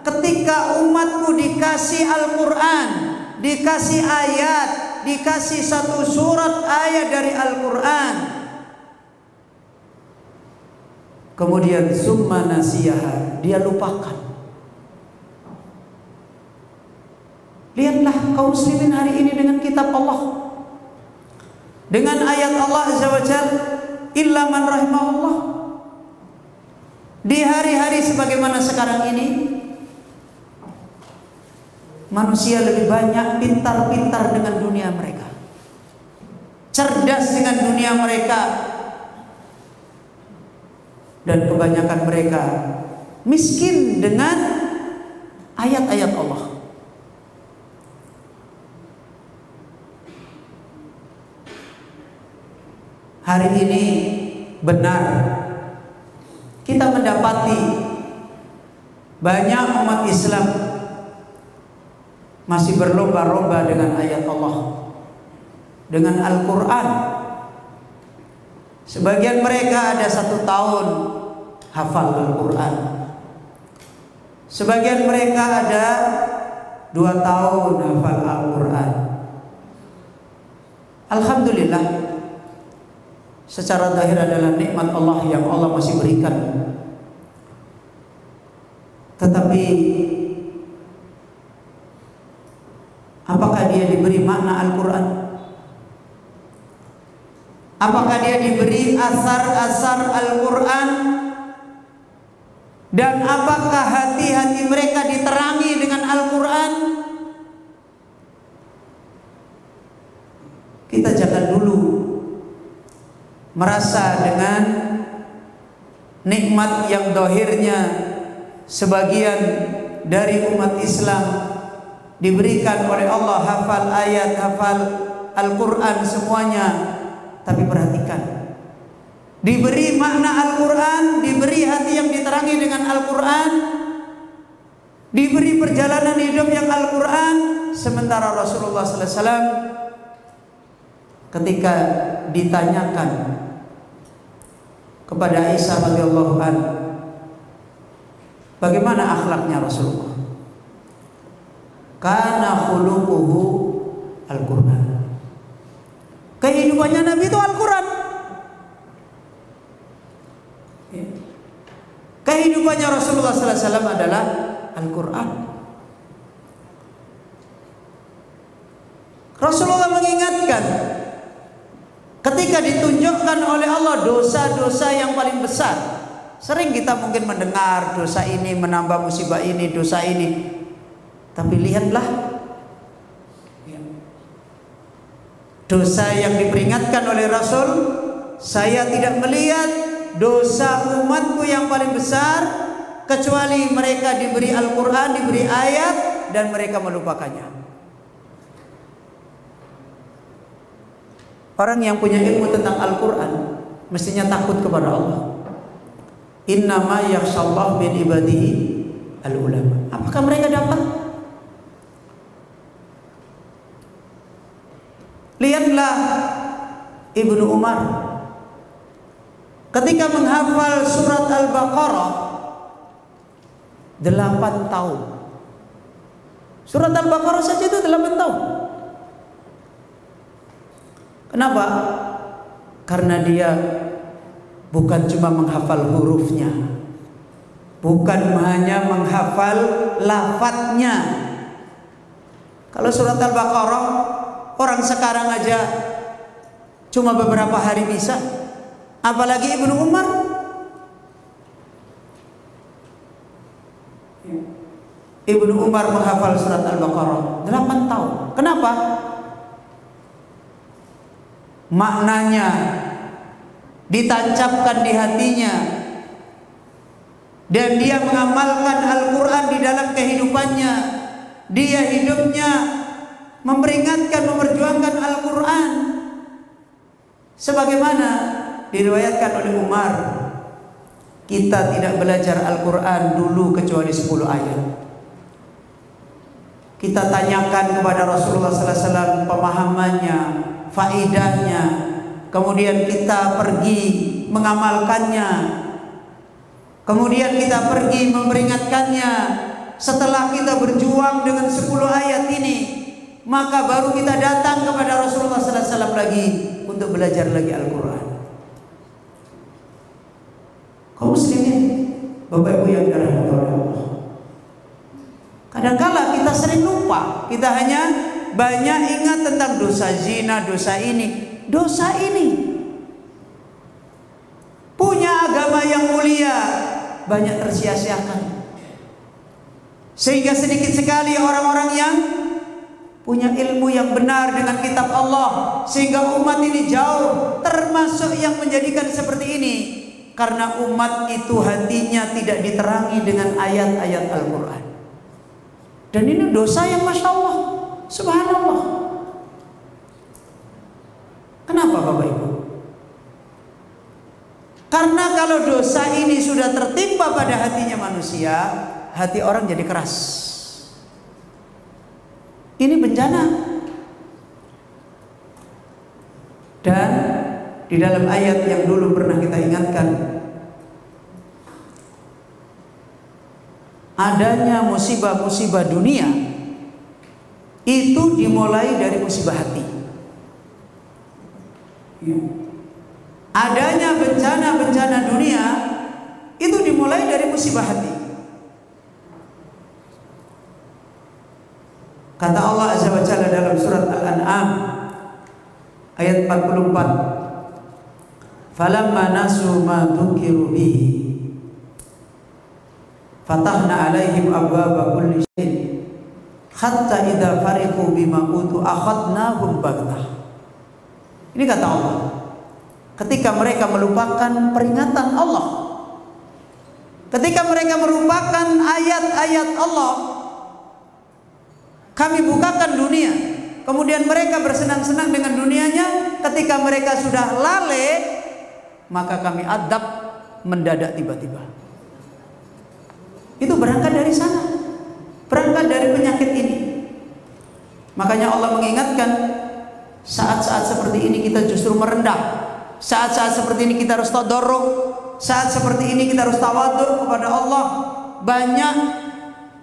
ketika umatku dikasih Al-Qur'an, dikasih ayat, dikasih satu surat ayat dari Al-Qur'an, kemudian summa nasiyaha, dia lupakan. Lihatlah kaum muslimin hari ini dengan kitab Allah, dengan ayat Allah Azza wa Jalla, illa man rahimahullah. Di hari-hari sebagaimana sekarang ini, manusia lebih banyak pintar-pintar dengan dunia mereka, cerdas dengan dunia mereka, dan kebanyakan mereka miskin dengan ayat-ayat Allah. Hari ini benar kita mendapati banyak umat Islam masih berlomba-lomba dengan ayat Allah, dengan Al-Quran. Sebagian mereka ada 1 tahun hafal Al-Quran, sebagian mereka ada 2 tahun hafal Al-Quran. Alhamdulillah, secara zahir adalah nikmat Allah yang Allah masih berikan. Tetapi apakah dia diberi makna Al-Quran? Apakah dia diberi asar-asar Al-Quran? Dan apakah hati-hati mereka diterangi dengan Al-Quran? Kita jangan dulu merasa dengan nikmat yang dohirnya sebagian dari umat Islam diberikan oleh Allah hafal ayat, hafal Al-Quran semuanya. Tapi perhatikan, diberi makna Al-Quran, diberi hati yang diterangi dengan Al-Quran, diberi perjalanan hidup yang Al-Quran. Sementara Rasulullah SAW ketika ditanyakan kepada Aisyah radhiyallahu anha, bagaimana akhlaknya Rasulullah? Kana khuluquhu Al-Quran. Kehidupannya Nabi itu Al-Quran. Kehidupannya Rasulullah SAW adalah Al-Quran. Rasulullah mengingatkan ketika ditunjukkan oleh Allah dosa-dosa yang paling besar. Sering kita mungkin mendengar dosa ini menambah musibah ini, dosa ini. Tapi lihatlah dosa yang diperingatkan oleh Rasul. Saya tidak melihat dosa umatku yang paling besar kecuali mereka diberi Al-Quran, diberi ayat, dan mereka melupakannya. Orang yang punya ilmu tentang Al-Quran mestinya takut kepada Allah. Innama yakhshallahu min ibadihi al-ulama. Apakah mereka dapat? Lihatlah Ibnu Umar ketika menghafal surat Al-Baqarah 8 tahun. Surat Al-Baqarah saja itu 8 tahun. Kenapa? Karena dia bukan cuma menghafal hurufnya, bukan hanya menghafal lafadznya. Kalau surat Al-Baqarah orang sekarang aja cuma beberapa hari bisa, apalagi Ibnu Umar. Ibnu Umar menghafal surat Al-Baqarah 8 tahun. Kenapa? Maknanya ditancapkan di hatinya dan dia mengamalkan Al-Quran di dalam kehidupannya. Dia hidupnya memperingatkan, memperjuangkan Al-Quran, sebagaimana diriwayatkan oleh Umar, kita tidak belajar Al-Quran dulu kecuali 10 ayat. Kita tanyakan kepada Rasulullah SAW pemahamannya, faidahnya, kemudian kita pergi mengamalkannya, kemudian kita pergi memperingatkannya. Setelah kita berjuang dengan 10 ayat ini, maka baru kita datang kepada Rasulullah SAW lagi untuk belajar lagi Al-Quran. Kaum muslimin, Bapak Ibu yang dirahmati Allah, kadangkala kita sering lupa. Kita hanya banyak ingat tentang dosa zina, dosa ini, dosa ini. Punya agama yang mulia banyak tersia-siakan, sehingga sedikit sekali orang-orang yang punya ilmu yang benar dengan kitab Allah, sehingga umat ini jauh, termasuk yang menjadikan seperti ini karena umat itu hatinya tidak diterangi dengan ayat-ayat Al-Quran. Dan ini dosa yang Masya Allah, Subhanallah. Kenapa Bapak Ibu? Karena kalau dosa ini sudah tertimpa pada hatinya manusia, hati orang jadi keras. Ini bencana. Dan di dalam ayat yang dulu pernah kita ingatkan, adanya musibah-musibah dunia itu dimulai dari musibah hati. Adanya bencana-bencana dunia itu dimulai dari musibah hati. Kata Allah Azza wa Jalla dalam surat Al-An'am ayat 44, "Falamma nasu ma dzukiru bihi fatahna 'alaihim abwaaba kulli syai'in hatta idza fariqu bima utu akhadnahum baghtah." Ini kata Allah, ketika mereka melupakan peringatan Allah, ketika mereka melupakan ayat-ayat Allah, kami bukakan dunia, kemudian mereka bersenang-senang dengan dunianya. Ketika mereka sudah lalai, maka kami adab mendadak tiba-tiba. Itu berangkat dari sana, berangkat dari penyakit ini. Makanya Allah mengingatkan, saat-saat seperti ini kita justru merendah. Saat-saat seperti ini kita harus tadarruk. Saat seperti ini kita harus tawadhu kepada Allah. Banyak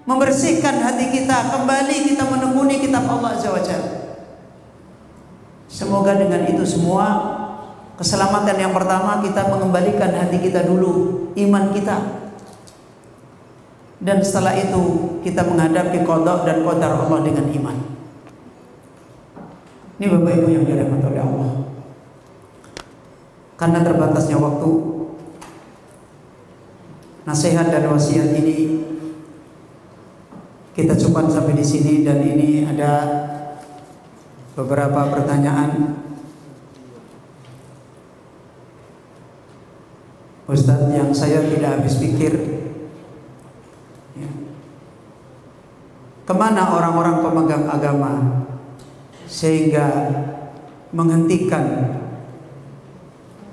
membersihkan hati kita, kembali kita menekuni kitab Allah Azza wa Jalla. Semoga dengan itu semua, keselamatan yang pertama, kita mengembalikan hati kita dulu, iman kita. Dan setelah itu kita menghadapi qada dan qadar Allah dengan iman. Ini Bapak Ibu yang dirahmati oleh Allah. Karena terbatasnya waktu, nasihat dan wasiat ini kita cukupkan sampai di sini. Dan ini ada beberapa pertanyaan Ustadz yang saya tidak habis pikir. Kemana orang-orang pemegang agama sehingga menghentikan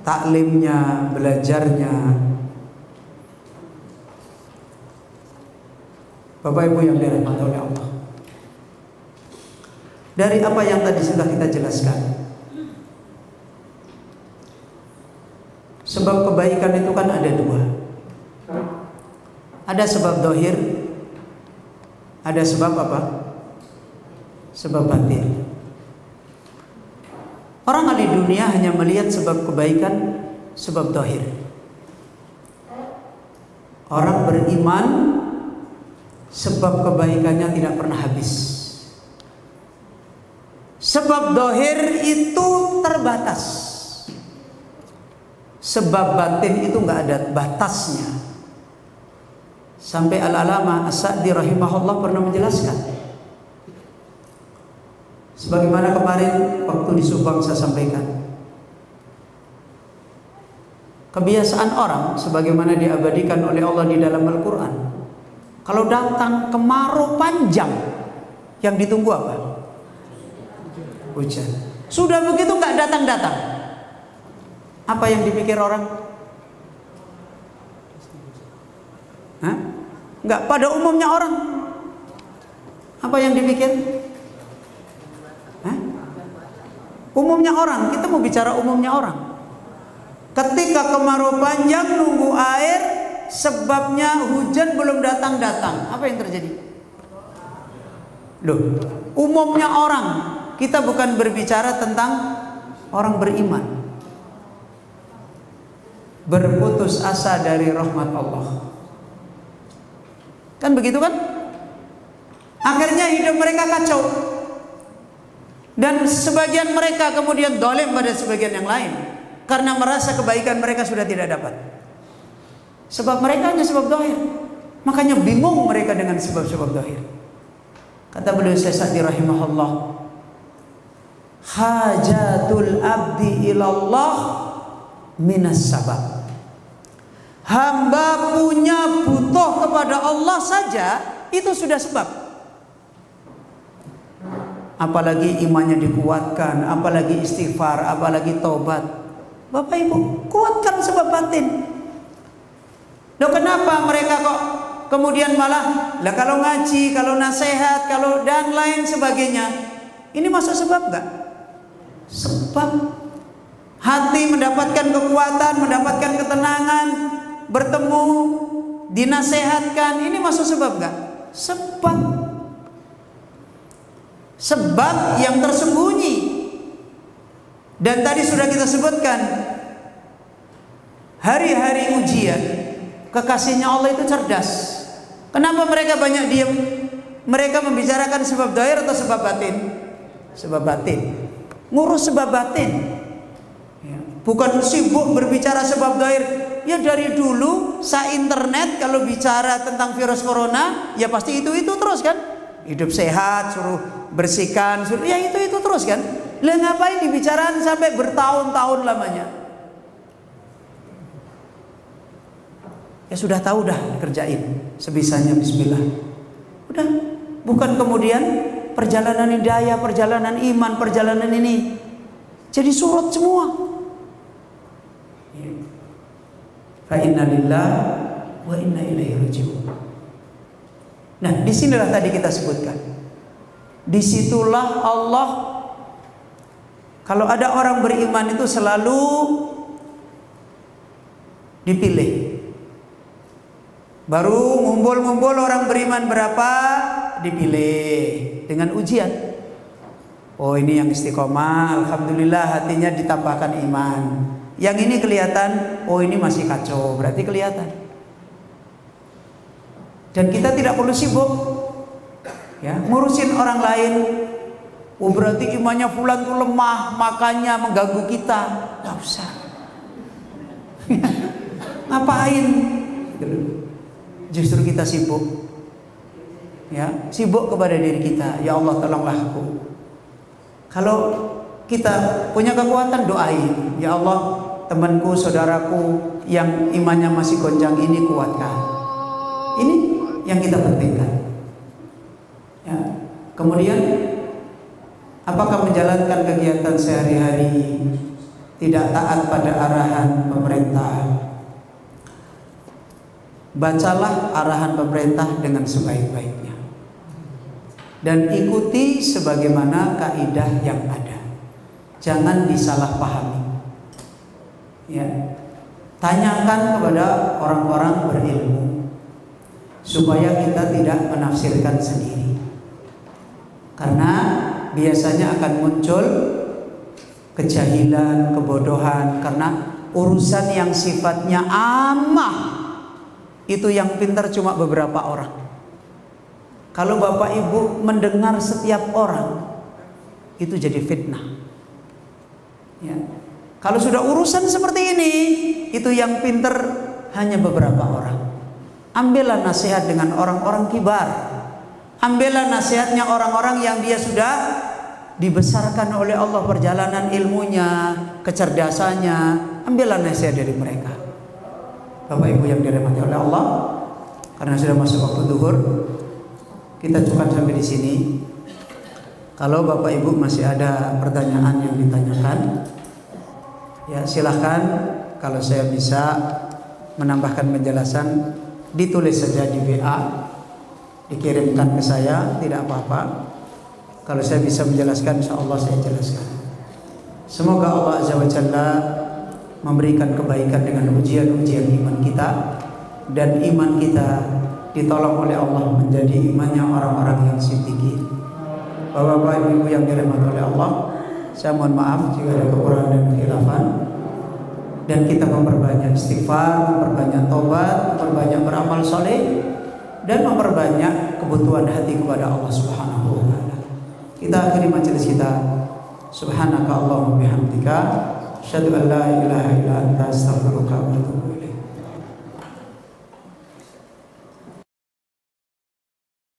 taklimnya, belajarnya? Bapak Ibu yang dirahmati oleh Allah, dari apa yang tadi sudah kita jelaskan, sebab kebaikan itu kan ada dua. Ada sebab zahir, ada sebab apa? Sebab batin. Orang ahli dunia hanya melihat sebab kebaikan, sebab zahir. Orang beriman sebab kebaikannya tidak pernah habis. Sebab dohir itu terbatas. Sebab batin itu nggak ada batasnya. Sampai Al-Alama As-Sa'di rahimahullah pernah menjelaskan. Sebagaimana kemarin waktu di Subang saya sampaikan. Kebiasaan orang sebagaimana diabadikan oleh Allah di dalam Al-Quran, kalau datang kemarau panjang, yang ditunggu apa? Hujan. Sudah begitu nggak datang-datang, apa yang dipikir orang? Hah? Nggak, pada umumnya orang apa yang dipikir? Hah? Umumnya orang, kita mau bicara umumnya orang. Ketika kemarau panjang nunggu air, sebabnya hujan belum datang-datang, apa yang terjadi? Loh, umumnya orang, kita bukan berbicara tentang orang beriman. Berputus asa dari rahmat Allah. Kan begitu kan? Akhirnya hidup mereka kacau. Dan sebagian mereka kemudian dolim pada sebagian yang lain. Karena merasa kebaikan mereka sudah tidak dapat. Sebab mereka hanya sebab dohir. Makanya bingung mereka dengan sebab-sebab dohir. Kata beliau Syekh Sa'di rahimahullah, hajatul abdi ilallah minas sabab. Hamba punya butuh kepada Allah saja, itu sudah sebab. Apalagi imannya dikuatkan, apalagi istighfar, apalagi taubat. Bapak Ibu, kuatkan sebab batin. Loh, kenapa mereka kok kemudian malah kalau ngaji, kalau nasihat, kalau dan lain sebagainya, ini masuk sebab enggak? Sebab hati mendapatkan kekuatan, mendapatkan ketenangan, bertemu, dinasehatkan, ini masuk sebab enggak? Sebab. Sebab yang tersembunyi. Dan tadi sudah kita sebutkan, hari-hari ujian, kekasihnya Allah itu cerdas. Kenapa mereka banyak diam? Mereka membicarakan sebab dohir atau sebab batin? Sebab batin. Ngurus sebab batin. Bukan sibuk berbicara sebab dohir. Ya dari dulu sa-internet kalau bicara tentang virus corona, ya pasti itu terus kan? Hidup sehat, suruh bersihkan, suruh, ya itu terus kan? Lah ngapain dibicarakan sampai bertahun-tahun lamanya? Ya sudah tahu dah, kerjain sebisanya, bismillah. Udah, bukan kemudian perjalanan hidayah, perjalanan iman, perjalanan ini jadi surut semua. Fa inna lillahi wa inna ilaihi raji'un. Nah, disinilah tadi kita sebutkan. Disitulah Allah, kalau ada orang beriman itu selalu dipilih. Baru ngumpul-ngumpul orang beriman berapa, dipilih dengan ujian. Oh ini yang istiqomah, alhamdulillah hatinya ditambahkan iman. Yang ini kelihatan, oh ini masih kacau, berarti kelihatan. Dan kita tidak perlu sibuk ya, ngurusin orang lain. Oh berarti imannya fulan tuh lemah, makanya mengganggu kita. Gak usah. Ngapain? Justru kita sibuk. Ya, sibuk kepada diri kita. Ya Allah tolonglah aku. Kalau kita punya kekuatan, doain. Ya Allah, temanku, saudaraku yang imannya masih gonjang ini kuatkan. Ini yang kita pentingkan. Ya. Kemudian apakah menjalankan kegiatan sehari-hari tidak taat pada arahan pemerintah? Bacalah arahan pemerintah dengan sebaik-baiknya dan ikuti sebagaimana kaidah yang ada. Jangan disalahpahami. Ya. Tanyakan kepada orang-orang berilmu supaya kita tidak menafsirkan sendiri. Karena biasanya akan muncul kejahilan, kebodohan karena urusan yang sifatnya amah, itu yang pintar cuma beberapa orang. Kalau Bapak Ibu mendengar setiap orang, itu jadi fitnah. Ya. Kalau sudah urusan seperti ini, itu yang pintar hanya beberapa orang. Ambillah nasihat dengan orang-orang kibar. Ambillah nasihatnya orang-orang yang dia sudah dibesarkan oleh Allah perjalanan ilmunya, kecerdasannya. Ambillah nasihat dari mereka. Bapak Ibu yang dirahmati oleh Allah, karena sudah masuk waktu zuhur, kita cukup sampai di sini. Kalau Bapak Ibu masih ada pertanyaan yang ditanyakan, ya silahkan. Kalau saya bisa menambahkan penjelasan, ditulis saja di WA, dikirimkan ke saya, tidak apa-apa. Kalau saya bisa menjelaskan, insya Allah saya jelaskan. Semoga Allah Azza wa Jalla memberikan kebaikan dengan ujian-ujian iman kita, dan iman kita ditolong oleh Allah menjadi imannya orang-orang yang siddiqin. Bapak-bapak, ibu yang dirahmati oleh Allah, saya mohon maaf jika ada kekurangan dan kekhilafan, dan kita memperbanyak istighfar, memperbanyak tobat, memperbanyak beramal soleh, dan memperbanyak kebutuhan hati kepada Allah Subhanahu wa taala. Kita akhiri majelis kita. Subhanaka Allahumma bihamdika, asyhadu an la ilaha illa anta, astaghfiruka wa atubu ilaik.